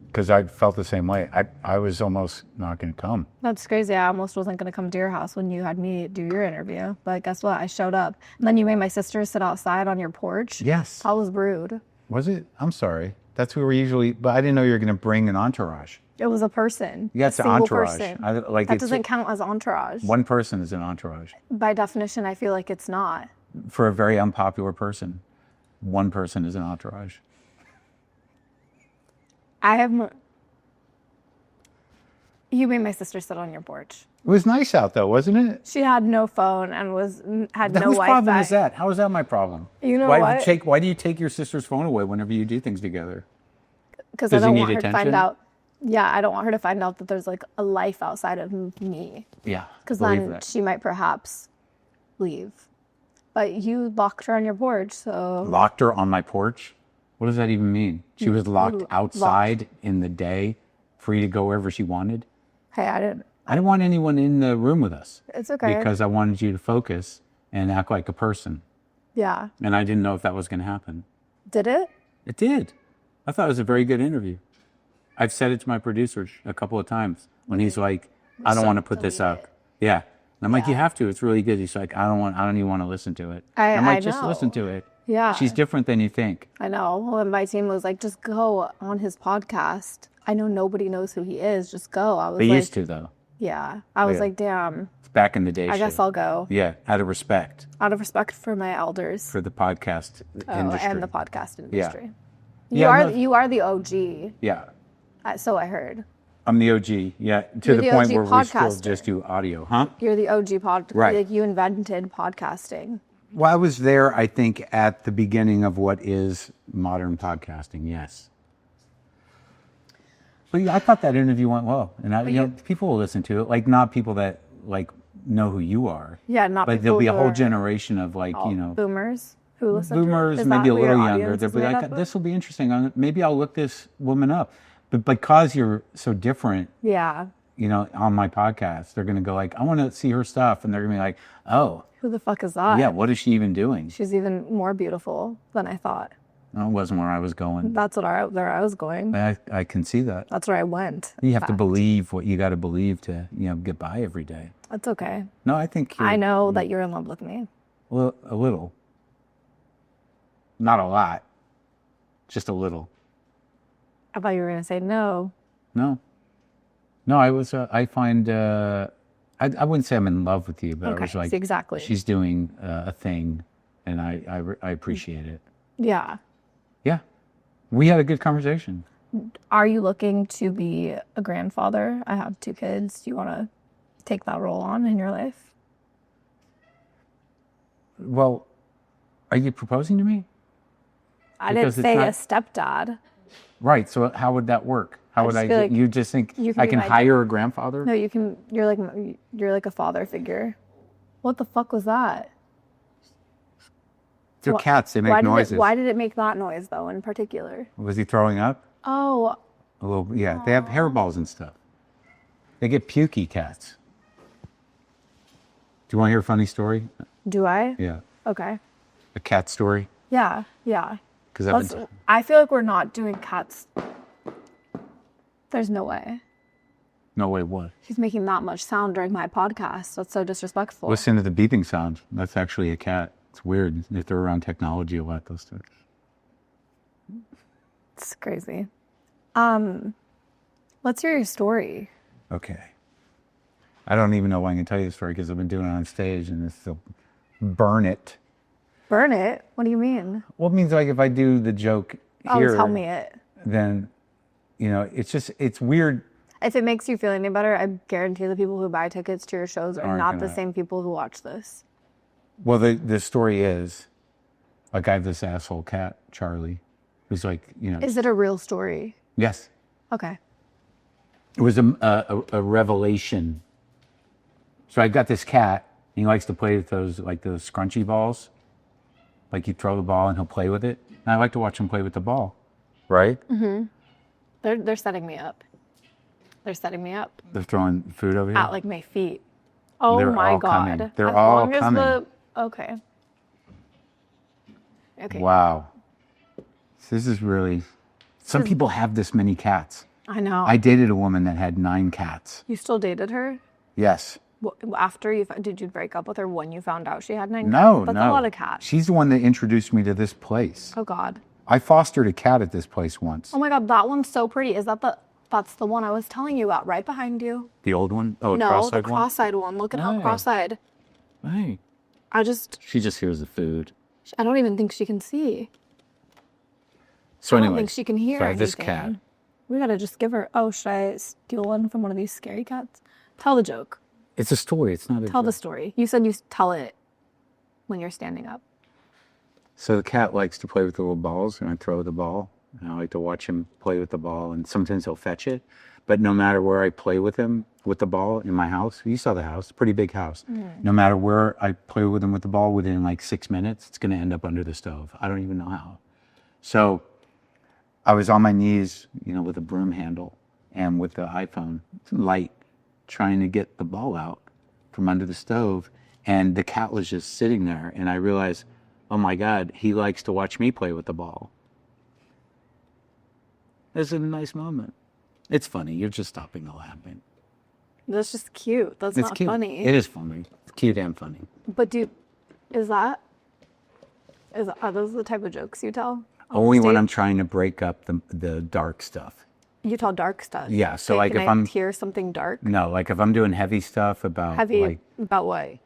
Because I felt the same way. I was almost not going to come. That's crazy. I almost wasn't going to come to your house when you had me do your interview. But guess what? I showed up. And then you made my sister sit outside on your porch. Yes. That was rude. Was it? I'm sorry. That's where we usually, but I didn't know you were going to bring an entourage. It was a person. Yeah, a it's an single entourage. person. Like That it's doesn't count as entourage. one person is an entourage. By definition, I feel like it's not. For a very unpopular person, one person is an entourage. You made my sister sit on your porch. It was nice out though, wasn't it? She had no phone and had no Whose Wi-Fi. problem is that? How is that my problem? You know why what? why do you take your sister's phone away whenever you do things together? Because I Does he don't need want her to attention? find out. Yeah, I don't want her to find out that there's like a life outside of me. Yeah. Because believe then that. she might perhaps leave. But you locked her on your porch, so Locked her on my porch? What does that even mean? She was locked outside in the day, free to go wherever she wanted? hey, I didn't want anyone in the room with us. It's okay. Because I wanted you to focus and act like a person. Yeah. And I didn't know if that was going to happen. Did it? It did. I thought it was a very good interview. I've said it to my producer a couple of times when he's like, I don't want to put this up. Yeah. And I'm like, you have to. It's really good. He's like, I don't even want to listen to it. I'm like, just listen to it. Yeah. She's different than you think. I know. Well, my team was like, just go on his podcast. I know nobody knows who he is. Just go. I was They like, used to, though. Yeah. I was Yeah. like, damn. It's back in the day. I guess I'll go. Yeah, out of respect Out of respect for my elders. for the podcast industry. And the podcast industry. Yeah, You are the OG. Yeah. So I heard. I'm the OG. Yeah, to You're the the point OG where we still podcaster. just do audio, huh? You're the OG podcast. Right. Like you invented podcasting. Well, I was there, I think, at the beginning of what is modern podcasting, yes. But yeah, I thought that interview went well. And people will listen to it. Like, not people that, like, know who you are. Yeah, not But people there'll be a who whole are generation of, like, boomers who listen to it. boomers, Is maybe that a who your little younger. audience They'll is be made like, up of? this will be interesting. Maybe I'll look this woman up. But because you're so different, Yeah. on my podcast, they're going to go like, I want to see her stuff. And they're going to be like, oh, Who the fuck is that? yeah, what is she even doing? She's even more beautiful than I thought. No, it wasn't where I was going. That's where I was going. I can see that. That's where I went. You have to Fact. believe what you got to believe to, get by every day. That's okay. No, I think I know that you're in love with me. Well, a little. Not a lot. Just a little. I thought you were gonna say no. No. No, I find, I wouldn't say I'm in love with you, but I Okay, was like, see, exactly. she's doing a thing and I appreciate it. Yeah. Yeah. We had a good conversation. Are you looking to be a grandfather? I have 2 kids. Do you want to take that role on in your life? Well, are you proposing to me? I Because didn't it's say a stepdad. Right. So how would that work? How would just I? feel like You just think you can I be can my hire a grandfather? No, you can. You're like a father figure. What the fuck was that? They're cats. They make noises. Why did it make that noise though, in particular? Was he throwing up? Oh, A little. Yeah. They have hairballs and stuff. They get pukey cats. Do you want to hear a funny story? do I? Yeah. Okay. A cat story. Yeah, yeah. Because I feel like we're not doing cats. There's no way. no way. What? He's making that much sound during my podcast. That's so disrespectful. Listen to the beeping sound. That's actually a cat. It's weird. They throw around technology a lot. Those things. It's crazy. Let's hear your story. Okay. I don't even know why I can tell you the story because I've been doing it on stage and this will burn it. Burn it? What do you mean? Well, it means like if I do the joke here, Tell me it. then, it's weird. If it makes you feel any better, I guarantee the people who buy tickets to your shows are Aren't not the gonna- same people who watch this. Well, the story is, like I have this asshole cat, Charlie, who's like, Is it a real story? yes. Okay. It was a revelation. So I got this cat, and he likes to play with those scrunchy balls. Like you throw the ball and he'll play with it. And I like to watch him play with the ball. Right? Mm-hmm. They're setting me up. They're setting me up. They're throwing food over here? At like my feet. Oh They're my all God. coming. They're all coming. Okay. Okay. Wow. This is really... Some people have this many cats. I know. I dated a woman that had 9 cats. You still dated her? Yes. After did you break up with her when you found out she had 9 No, cats? That's no. a lot of cats. She's the one that introduced me to this place. Oh God. I fostered a cat at this place once. Oh my God, that one's so pretty. That's the one I was telling you about, right behind you? The old one? Oh, No, cross-eyed the cross-eyed one. Look at how Oh. cross-eyed. one? Hey. She just hears the food. I don't even think she can see. So I don't anyway, think she can hear so I have this anything. cat. We gotta just give her. Oh, should I steal one from one of these scary cats? Tell the joke. It's a story. It's not a Tell the joke. story. You said you tell it when you're standing up. So the cat likes to play with the little balls, and I throw the ball. And I like to watch him play with the ball, and sometimes he'll fetch it. But no matter where I play with him with the ball in my house, you saw the house, pretty big house. No matter where I play with him with the ball, within like 6 minutes, it's going to end up under the stove. I don't even know how. So I was on my knees, with a broom handle and with the iPhone light, trying to get the ball out from under the stove. And the cat was just sitting there. And I realized, oh my God, he likes to watch me play with the ball. It's a nice moment. It's funny. You're just stopping the laughing. That's just cute. That's It's not cute. funny. It is funny. It's cute and funny. But are those the type of jokes you tell? Only when stage? I'm trying to break up the dark stuff. You tell dark stuff. Yeah, so Okay, like can if I I'm- hear something dark. No, like if I'm doing heavy stuff about About what?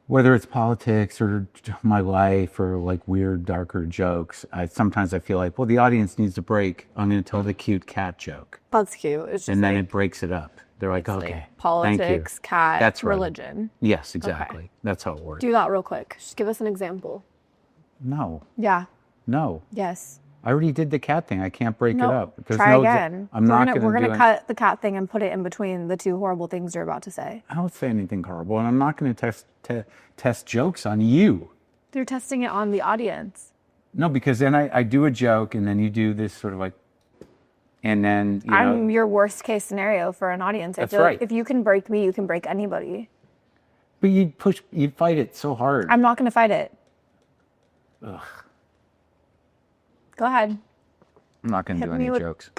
whether it's politics or my life or like weird, darker jokes, sometimes I feel like, well, the audience needs a break. I'm going to tell the cute cat joke. That's cute. It's just And then like, it breaks it up. They're like, like okay, thank you. politics, cat, That's right. religion. Yes, exactly. That's how it works. Do that real quick. Just give us an example. No, Yeah. no. Yes. I already did the cat thing. I can't break it up. Try again. I'm not going to We're do gonna cut the cat thing and put it in between the two horrible things you're about to say. I don't say anything horrible, and I'm not going to test jokes on you. You're testing it on the audience. No, because then I do a joke, and then you do this sort of like, and then I'm your worst case scenario for an audience. That's I feel right. like if you can break me, you can break anybody. But you fight it so hard. I'm not gonna fight it. Ugh. Go ahead. I'm not going to Hit do me any with- jokes.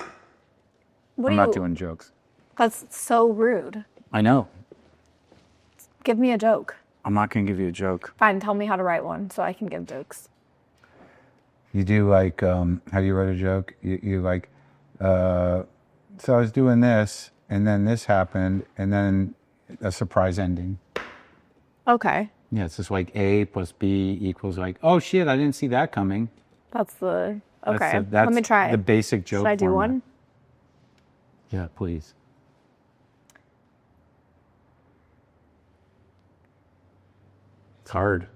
What I'm do not you? doing jokes. That's so rude. I know. Give me a joke. I'm not going to give you a joke. Fine. Tell me how to write one so I can give jokes. You do like, how do you write a joke? You like, so I was doing this, and then this happened, and then a surprise ending. Okay. Yeah, it's just like A plus B equals like, oh shit, I didn't see that coming. That's the. That's Okay. the- that's Let me try. the basic joke Should I do format. one? Yeah, please. It's hard.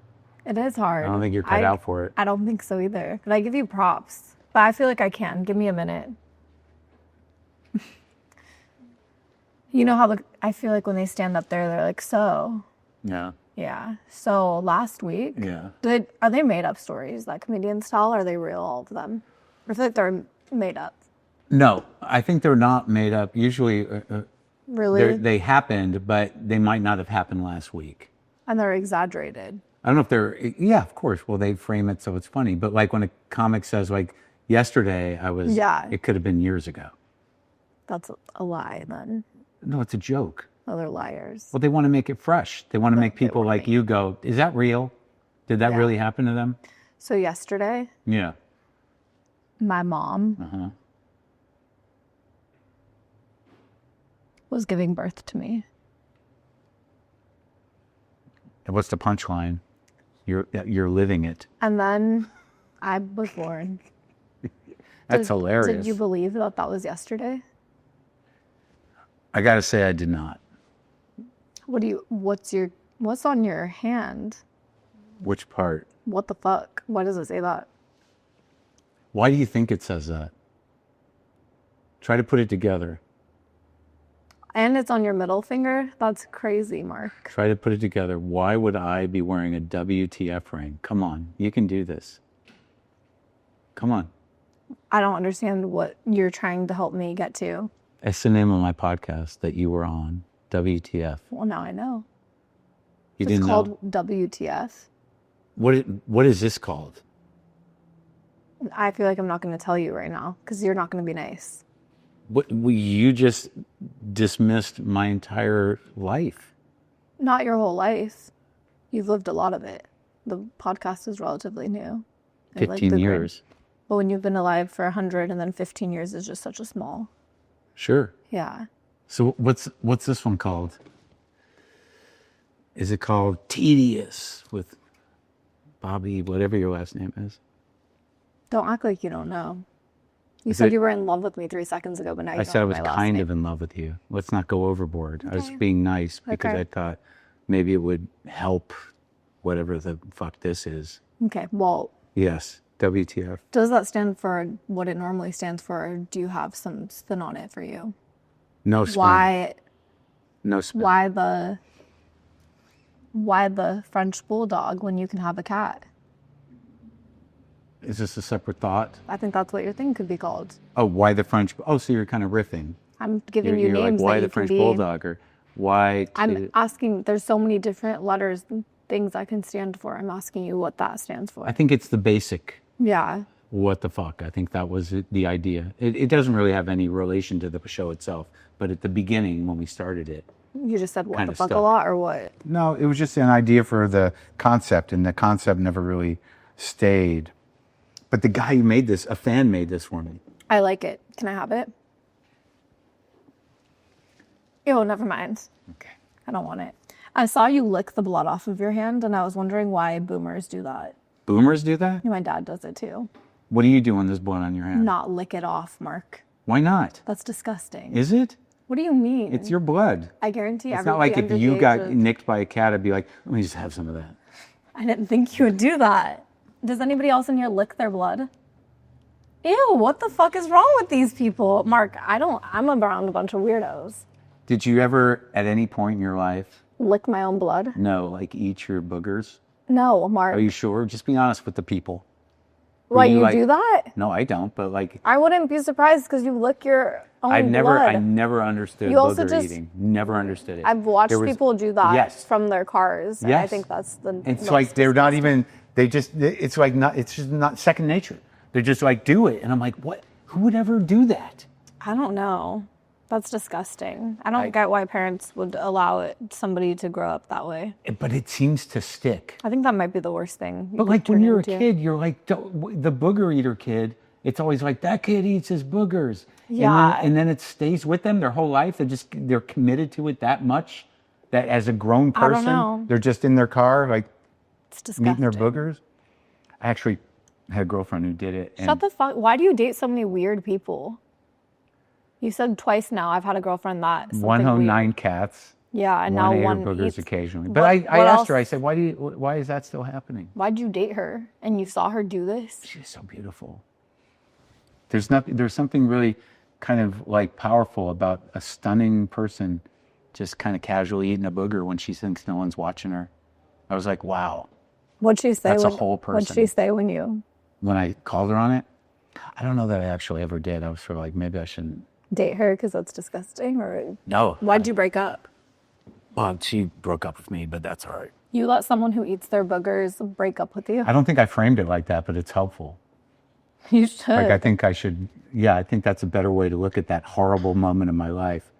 It is hard. I don't think you're cut out for it. I don't think so either. But I give you props. But I feel like I can. Give me a minute. You know how I feel like when they stand up there, they're like, so. Yeah. Yeah. So last week, Yeah. are they made up stories that comedians tell? Or are they real, all of them? I feel like they're made up. No, I think they're not made up. Usually Really? they happened, but they might not have happened last week. And they're exaggerated. I don't know if yeah, of course. Well, they frame it so it's funny. But like when a comic says like, yesterday I was, Yeah. it could have been years ago. That's a lie then. No, it's a joke. Oh, they're liars. Well, they want to make it fresh. They want to make people wanna like make- you go, is that real? Did that Yeah. really happen to them? So yesterday, Yeah. my mom Uh-huh. was giving birth to me. And what's the punchline? You're living it. And then I was born. That's hilarious. Did you believe that that was yesterday? I gotta say I did not. What's on your hand? Which part? What the fuck? Why does it say that? Why do you think it says that? Try to put it together. And it's on your middle finger? That's crazy, Mark. Try to put it together. Why would I be wearing a WTF ring? Come on, you can do this. Come on. I don't understand what you're trying to help me get to. It's the name of my podcast that you were on, WTF. Well, now I know. You It's didn't know? called WTF. What is this called? I feel like I'm not going to tell you right now because you're not going to be nice. You just dismissed my entire life. Not your whole life. You've lived a lot of it. The podcast is relatively new. And, 15 years. But when you've been alive for 100 and then 15 years is just such a small. Sure. Yeah. So what's this one called? Is it called Tedious with Bobbi, whatever your last name is? Don't act like you don't know. You Is said it- you were in love with me 3 seconds ago, but now you I don't said I know was my last kind name. of in love with you. Let's not go overboard. I was Okay. being nice because Okay. I thought maybe it would help whatever the fuck this is. Okay, well, Yes, WTF. does that stand for what it normally stands for, or do you have some spin on it for you? No spin. Why No spin. why the French bulldog when you can have a cat? Is this a separate thought? I think that's what your thing could be called. Oh, why the French? Oh, so you're kind of riffing. I'm giving you You're names like, why that the you French can be. bulldog, or why? I'm asking. There's so many different letters and things I can stand for. I'm asking you what that stands for. I think it's the basic. Yeah. What the fuck? I think that was the idea. It doesn't really have any relation to the show itself, but at the beginning when we started it. You just said what Kinda the fuck a stuck. lot, or what? No, it was just an idea for the concept, and the concept never really stayed. But the guy who made this, a fan made this for me. I like it. Can I have it? Oh, never mind. Okay. I don't want it. I saw you lick the blood off of your hand, and I was wondering why boomers do that. Boomers do that? My dad does it too. What do you do when there's blood on your hand? Not lick it off, Mark. Why not? That's disgusting. Is it? What do you mean? It's your blood. I guarantee It's everybody not like if under you the got age of- nicked by a cat, I'd be like, let me just have some of that. I didn't think you would do that. Does anybody else in here lick their blood? Ew, what the fuck is wrong with these people? Mark, I'm around a bunch of weirdos. Did you ever, at any point in your life, Lick my own blood? no, like eat your boogers? No, Mark. Are you sure? Just be honest with the people. Why, you you like- do that? No, I don't, but like, I wouldn't be surprised because you lick your own I blood. never understood You also booger just- eating. Never understood it. I've watched There was- people do that Yes. from their cars. And I Yes. think that's the It's most like they're not disgusting. even. They just. It's like not. It's just not second nature. They're just like do it, and I'm like, what? Who would ever do that? I don't know. That's disgusting. I don't get why parents would allow somebody to grow up that way. But it seems to stick. I think that might be the worst thing. you But could like when turn you're a into. kid, you're like the booger eater kid. It's always like that kid eats his boogers. Yeah. And then it stays with them their whole life. They're committed to it that much that as a grown I don't person, know. they're just in their car like It's disgusting. eating their boogers. I actually had a girlfriend who did it. And Shut the fuck. Why do you date so many weird people? You said twice now I've had a girlfriend that. one something home, weird. 9 cats. Yeah, and One now ate her one boogers eats. occasionally. But What- I what asked her, else? I said, why is that still happening? Why'd you date her? And you saw her do this? She's so beautiful. There's something really kind of like powerful about a stunning person just kind of casually eating a booger when she thinks no one's watching her. I was like, wow. What'd she say? That's a when, whole What'd person. she say when you When I called her on it, I don't know that I actually ever did. I was sort of like, maybe I shouldn't. date her because that's disgusting? Or No. why'd you break up? Well, she broke up with me, but that's all right. You let someone who eats their boogers break up with you? I don't think I framed it like that, but it's helpful. You should. Like, I think I should, I think that's a better way to look at that horrible moment in my life,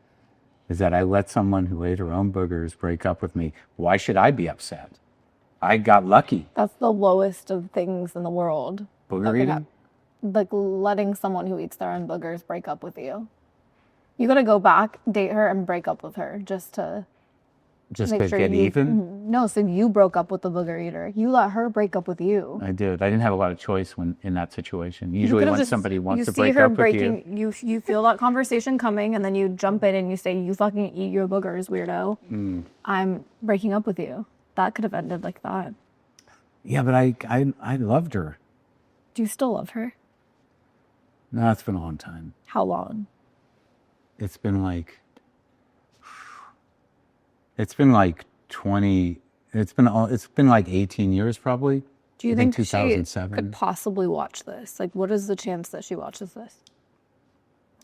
is that I let someone who ate her own boogers break up with me. Why should I be upset? I got lucky. That's the lowest of things in the world. Booger that could eating? hap- Like letting someone who eats their own boogers break up with you. You gotta go back, date her, and break up with her just to. Just Make to sure get you, even? No, so you broke up with the booger eater. You let her break up with you. I did. I didn't have a lot of choice when in that situation. You Usually could've when just- somebody wants you to see break her up with breaking, you feel that conversation coming, and then you jump in and you say, "You fucking eat your boogers, weirdo. I'm breaking up with you." That could have ended like that. Yeah, but I loved her. Do you still love her? No, it's been a long time. How long? It's been like 20. It's been like 18 years probably. Do you I think she 2007. could possibly watch this? Like, what is the chance that she watches this?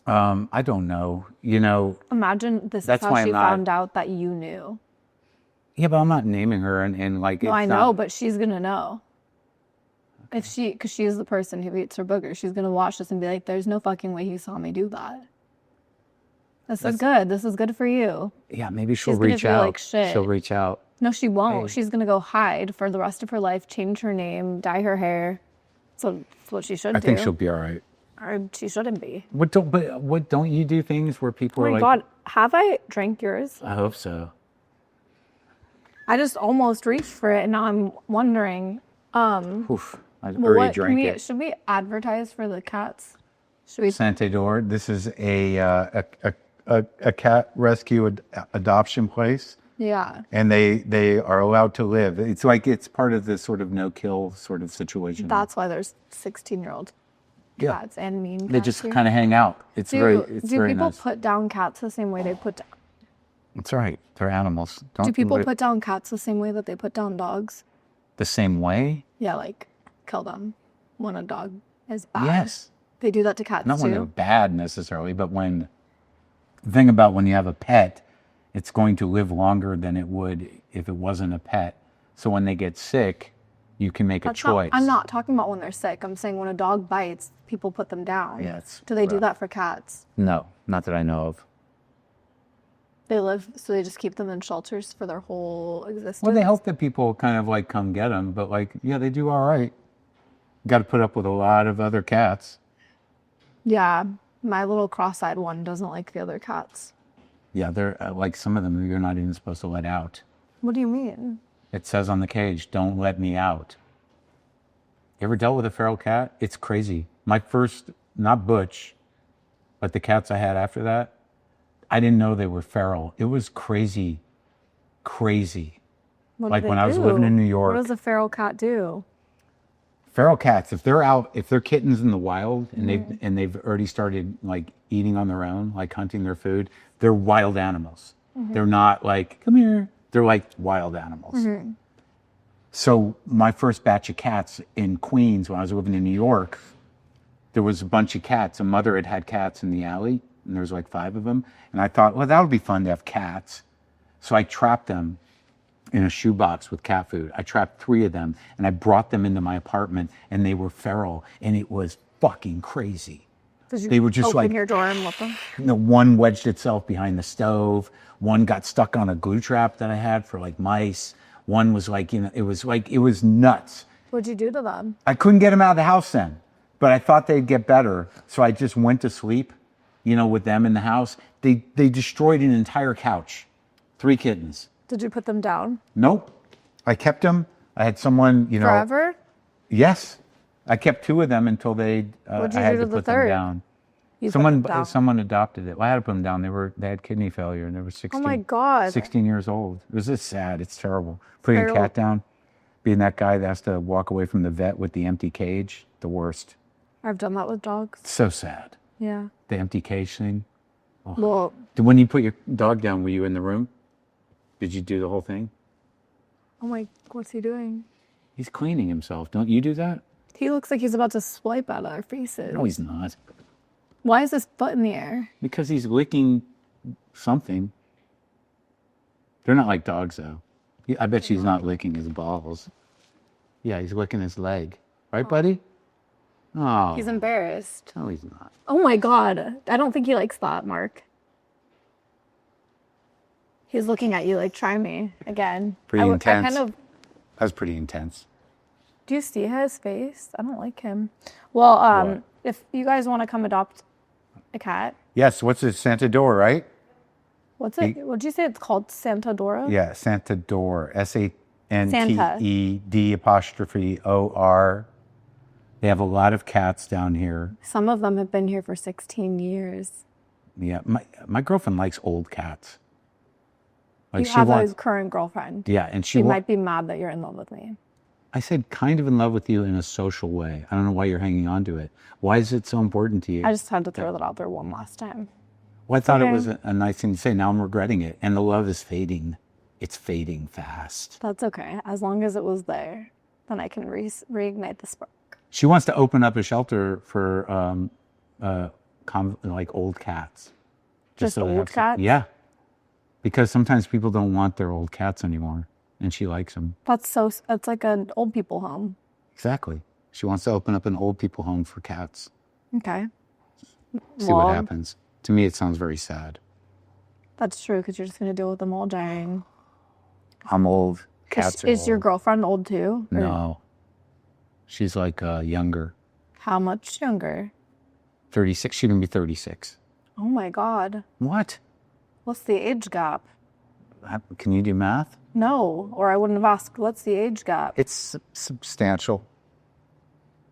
I don't know. You know. Imagine this That's is how why she I'm not- found out that you knew. Yeah, but I'm not naming her and like. No, it's I not- know, but she's gonna know. If because she is the person who eats her booger, she's gonna watch this and be like, "There's no fucking way he saw me do that." This is good. This is good for you. Yeah, maybe she'll She's gonna reach feel out. like shit. She'll reach out. No, she won't. Hey. She's gonna go hide for the rest of her life, change her name, dye her hair. So that's what she should do. I think she'll be all right. Or she shouldn't be. What don't you do things where people Oh are my like? god, have I drank yours? I hope so. I just almost reached for it, and now I'm wondering. Oof, I Well, already drank it. Should we advertise for the cats? Should we? Santador. This is a cat rescue adoption place, Yeah. and they are allowed to live. It's like it's part of this sort of no-kill sort of situation. That's why there's 16-year-old Yeah. cats and mean cats. They just here. kind of hang out. It's do very people nice. put down cats the same way they put down? It's all right. They're animals. Do people put down cats the same way that they put down dogs? the same way? Yeah, like kill them when a dog is bad. Yes. They do that to cats Not too. when they're bad necessarily, but when the thing about when you have a pet, it's going to live longer than it would if it wasn't a pet. So when they get sick, you can make a choice. I'm not talking about when they're sick. I'm saying when a dog bites, people put them down. Yeah, it's Do they do rough. that for cats? No, not that I know of. They live, so they just keep them in shelters for their whole existence? Well, they hope that people kind of like come get them, but like, yeah, they do all right. Got to put up with a lot of other cats. Yeah, my little cross-eyed one doesn't like the other cats. Yeah, they're like some of them you're not even supposed to let out. What do you mean? It says on the cage, "Don't let me out." You ever dealt with a feral cat? It's crazy. My first, not Butch, but the cats I had after that, I didn't know they were feral. It was crazy, crazy. What do Like they when I was do? living in New York. What does a feral cat do? Feral cats, if they're kittens in the wild and they've already started like eating on their own, like hunting their food, they're wild animals. They're not like, come here. They're like wild animals. So my first batch of cats in Queens, when I was living in New York, there was a bunch of cats. A mother had had cats in the alley, and there was like 5 of them. And I thought, well, that would be fun to have cats. So I trapped them in a shoebox with cat food. I trapped 3 of them, and I brought them into my apartment, and they were feral, and it was fucking crazy. Did you They were just open like- your door and let them? One wedged itself behind the stove. One got stuck on a glue trap that I had for like mice. One was like, it was nuts. What'd you do to them? I couldn't get them out of the house then, but I thought they'd get better. So I just went to sleep, with them in the house. They destroyed an entire couch. 3 kittens. Did you put them down? Nope. I kept them. I had someone, Forever? Yes. I kept 2 of them until I What'd you had do to to the put them third? down. You put them down. Someone adopted it. Well, I had to put them down. They had kidney failure and they were 16. Oh my God. 16 years old. It was just sad. It's terrible. Putting a Feral- cat down, being that guy that has to walk away from the vet with the empty cage, the worst. I've done that with dogs. So sad. Yeah. The empty cage thing. Well, When you put your dog down, were you in the room? Did you do the whole thing? oh my, what's he doing? He's cleaning himself. Don't you do that? He looks like he's about to swipe out our faces. No, he's not. Why is his foot in the air? Because he's licking something. They're not like dogs, though. I bet she's not licking his balls. Yeah, he's licking his leg. Right, buddy? Oh. He's embarrassed. No, he's not. Oh my God. I don't think he likes that, Mark. He's looking at you like, try me again. Pretty intense. I kind of, That was pretty intense. do you see his face? I don't like him. Well, What? if you guys want to come adopt a cat, Yes, what's it? Santador, right? What's it? What'd you say it's called? Santadora? Yeah, Santador. SANTED''OR. They have a lot of cats down here. Some of them have been here for 16 years. Yeah, my girlfriend likes old cats. You have a current girlfriend. Yeah, and she might be mad that you're in love with me. I said kind of in love with you in a social way. I don't know why you're hanging on to it. Why is it so important to you? I just had to throw that out there one last time. Well, I thought it was a nice thing to say. Now I'm regretting it. And the love is fading. It's fading fast. That's okay. As long as it was there, then I can reignite the spark. She wants to open up a shelter for like old cats. Just so old cats? Yeah. Because sometimes people don't want their old cats anymore. And she likes them. It's like an old people home. Exactly. She wants to open up an old people home for cats. Okay. See what happens. To me, it sounds very sad. That's true, because you're just going to deal with them all dying. I'm old. Cats are Is old. your girlfriend old too? Or? No. She's like younger. How much younger? 36. She's going to be 36. Oh my God. What? What's the age gap? Can you do math? No, or I wouldn't have asked. What's the age gap? It's substantial.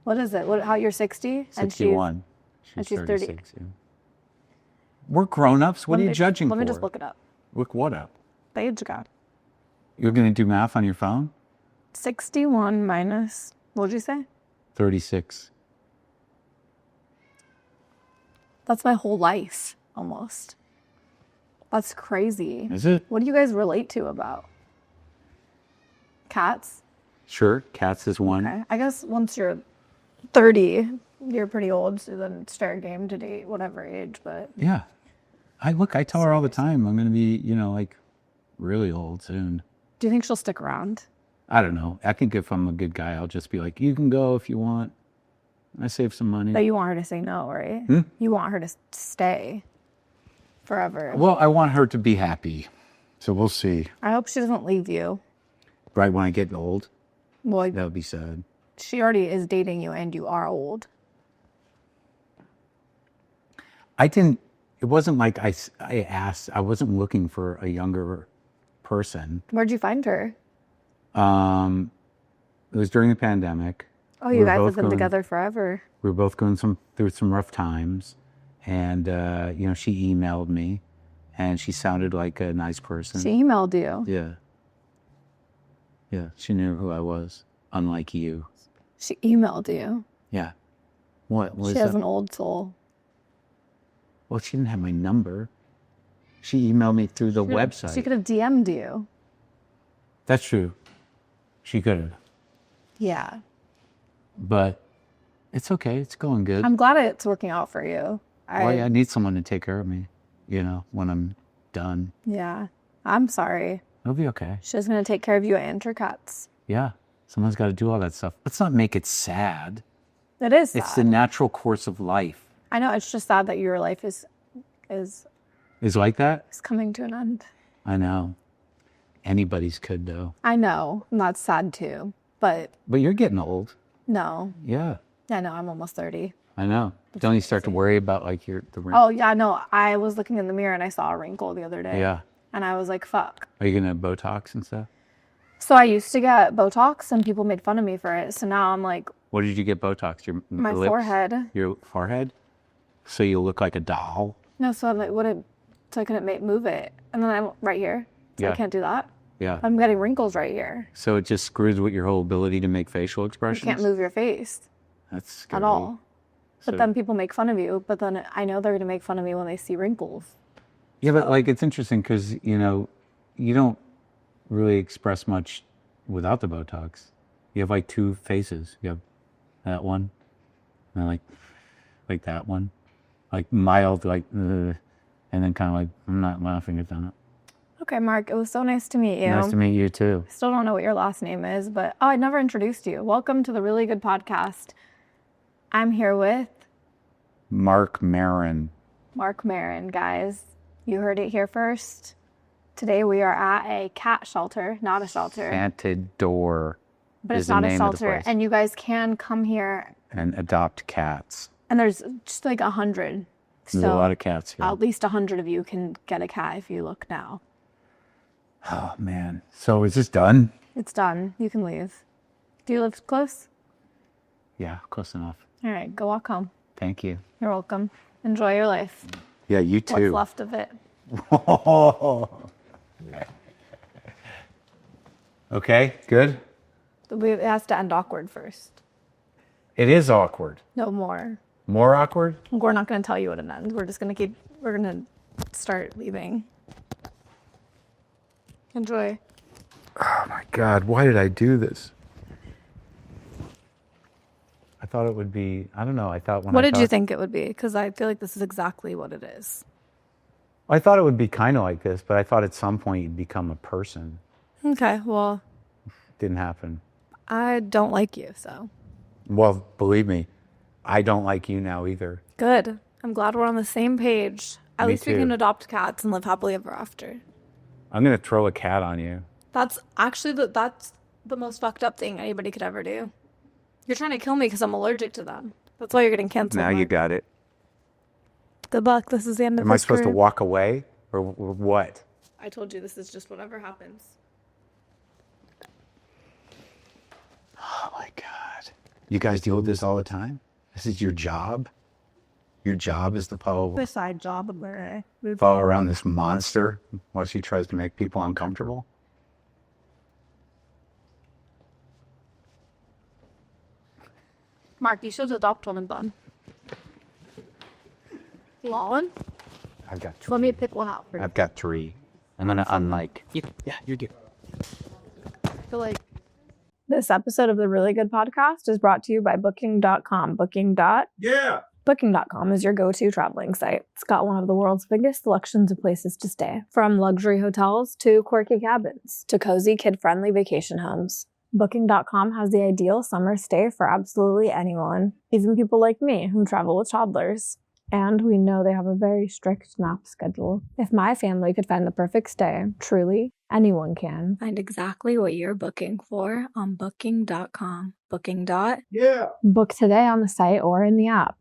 What is it? How you're 60? 61. And she's 30. Yeah. We're grown-ups. What are you judging for? Let me just look it up. Look what up? The age gap. You're going to do math on your phone? 61 minus, what did you say? 36. That's my whole life, almost. That's crazy. Is it? What do you guys relate to about? Cats? Sure. Cats is one. Okay. I guess once you're 30, you're pretty old, so then it's fair game to date whatever age, but... Yeah. I tell her all the time, I'm going to be, like really old soon. Do you think she'll stick around? I don't know. I think if I'm a good guy, I'll just be like, you can go if you want. I save some money. But you want her to say no, right? You want her to stay forever. Well, I want her to be happy. So we'll see. I hope she doesn't leave you. Right when I get old? Well, that would be sad. She already is dating you and you are old. It wasn't like I asked, I wasn't looking for a younger person. Where'd you find her? It was during the pandemic. Oh, you guys have been together forever. We were both going through some rough times. And, she emailed me and she sounded like a nice person. She emailed you? Yeah. Yeah, she knew who I was, unlike you. She emailed you? Yeah. What? She has an old soul. Well, she didn't have my number. She emailed me through the website. She could have DM'd you. That's true. She could have. Yeah. But it's okay. It's going good. I'm glad it's working out for you. I need someone to take care of me, when I'm done. Yeah. I'm sorry. It'll be okay. She's going to take care of you and your cats. Yeah. Someone's got to do all that stuff. Let's not make it sad. It is sad. It's the natural course of life. I know. It's just sad that your life is like that? Is coming to an end. I know. Anybody's could, though. I know. And that's sad, too. But you're getting old. No. Yeah. I know. I'm almost 30. I know. Don't you start to worry about the wrinkle? Oh, yeah, no. I was looking in the mirror and I saw a wrinkle the other day. Yeah. And I was like, fuck. Are you going to Botox and stuff? So I used to get Botox and people made fun of me for it. So now I'm like... What did you get Botox? My lips? forehead. Your forehead? So you look like a doll? No, so I couldn't move it. And then I'm right here. So I can't do that. Yeah. I'm getting wrinkles right here. So it just screws with your whole ability to make facial expressions? You can't move your face. That's scary. At all. But then people make fun of you. But then I know they're going to make fun of me when they see wrinkles. Yeah, but it's interesting because, you don't really express much without the Botox. You have two faces. You have that one and like that one. Mild, and then kind of I'm not laughing at that. Okay, Mark, it was so nice to meet you. Nice to meet you too. Still don't know what your last name is, but I never introduced you. Welcome to the Really Good Podcast. I'm here with Marc Maron. Marc Maron, guys. You heard it here first. Today we are at a cat shelter, not a shelter. Santador. But it's not a shelter. And you guys can come here and adopt cats. And there's just 100 There's a lot of cats here. At least 100 of you can get a cat if you look now. Oh, man. So is this done? It's done. You can leave. Do you live close? Yeah, close enough. All right, go walk home. Thank you. You're welcome. Enjoy your life. Yeah, you too. What's left of it. Okay, good. It has to end awkward first. It is awkward. No more. More awkward? We're not going to tell you what it ends. We're just going to we're going to start leaving. Enjoy. Oh my God, why did I do this? I thought it would be, I don't know, I thought when What did you think it would be? Because I feel like this is exactly what it is. I thought it would be kind of like this, but I thought at some point you'd become a person. Okay, well, Didn't happen. I don't like you, so. Well, believe me, I don't like you now either. Good. I'm glad we're on the same page. At Me least we too. can adopt cats and live happily ever after. I'm going to throw a cat on you. That's actually that's the most fucked up thing anybody could ever do. You're trying to kill me because I'm allergic to them. That's why you're getting canceled. Now you Mark. got it. Good luck. This is the end of Am I this supposed to group. walk away or what? I told you this is just whatever happens. Oh my God. You guys deal with this all the time? This is your job? Your job is to follow Side job. around this monster while she tries to make people uncomfortable? Mark, you should adopt one and done. Lawn? I've got Let me pick one out for you. I've got 3. I'm going to unlike. Yeah, you're good. I feel like this episode of the Really Good Podcast is brought to you by Booking.com. Booking.com is your go-to traveling site. It's got one of the world's biggest selections of places to stay, from luxury hotels to quirky cabins to cozy kid-friendly vacation homes. Booking.com has the ideal summer stay for absolutely anyone, even people like me who travel with toddlers. And we know they have a very strict nap schedule. If my family could find the perfect stay, truly, anyone can. Find exactly what you're booking for on Booking.com. Booking. Yeah. Book today on the site or in the app.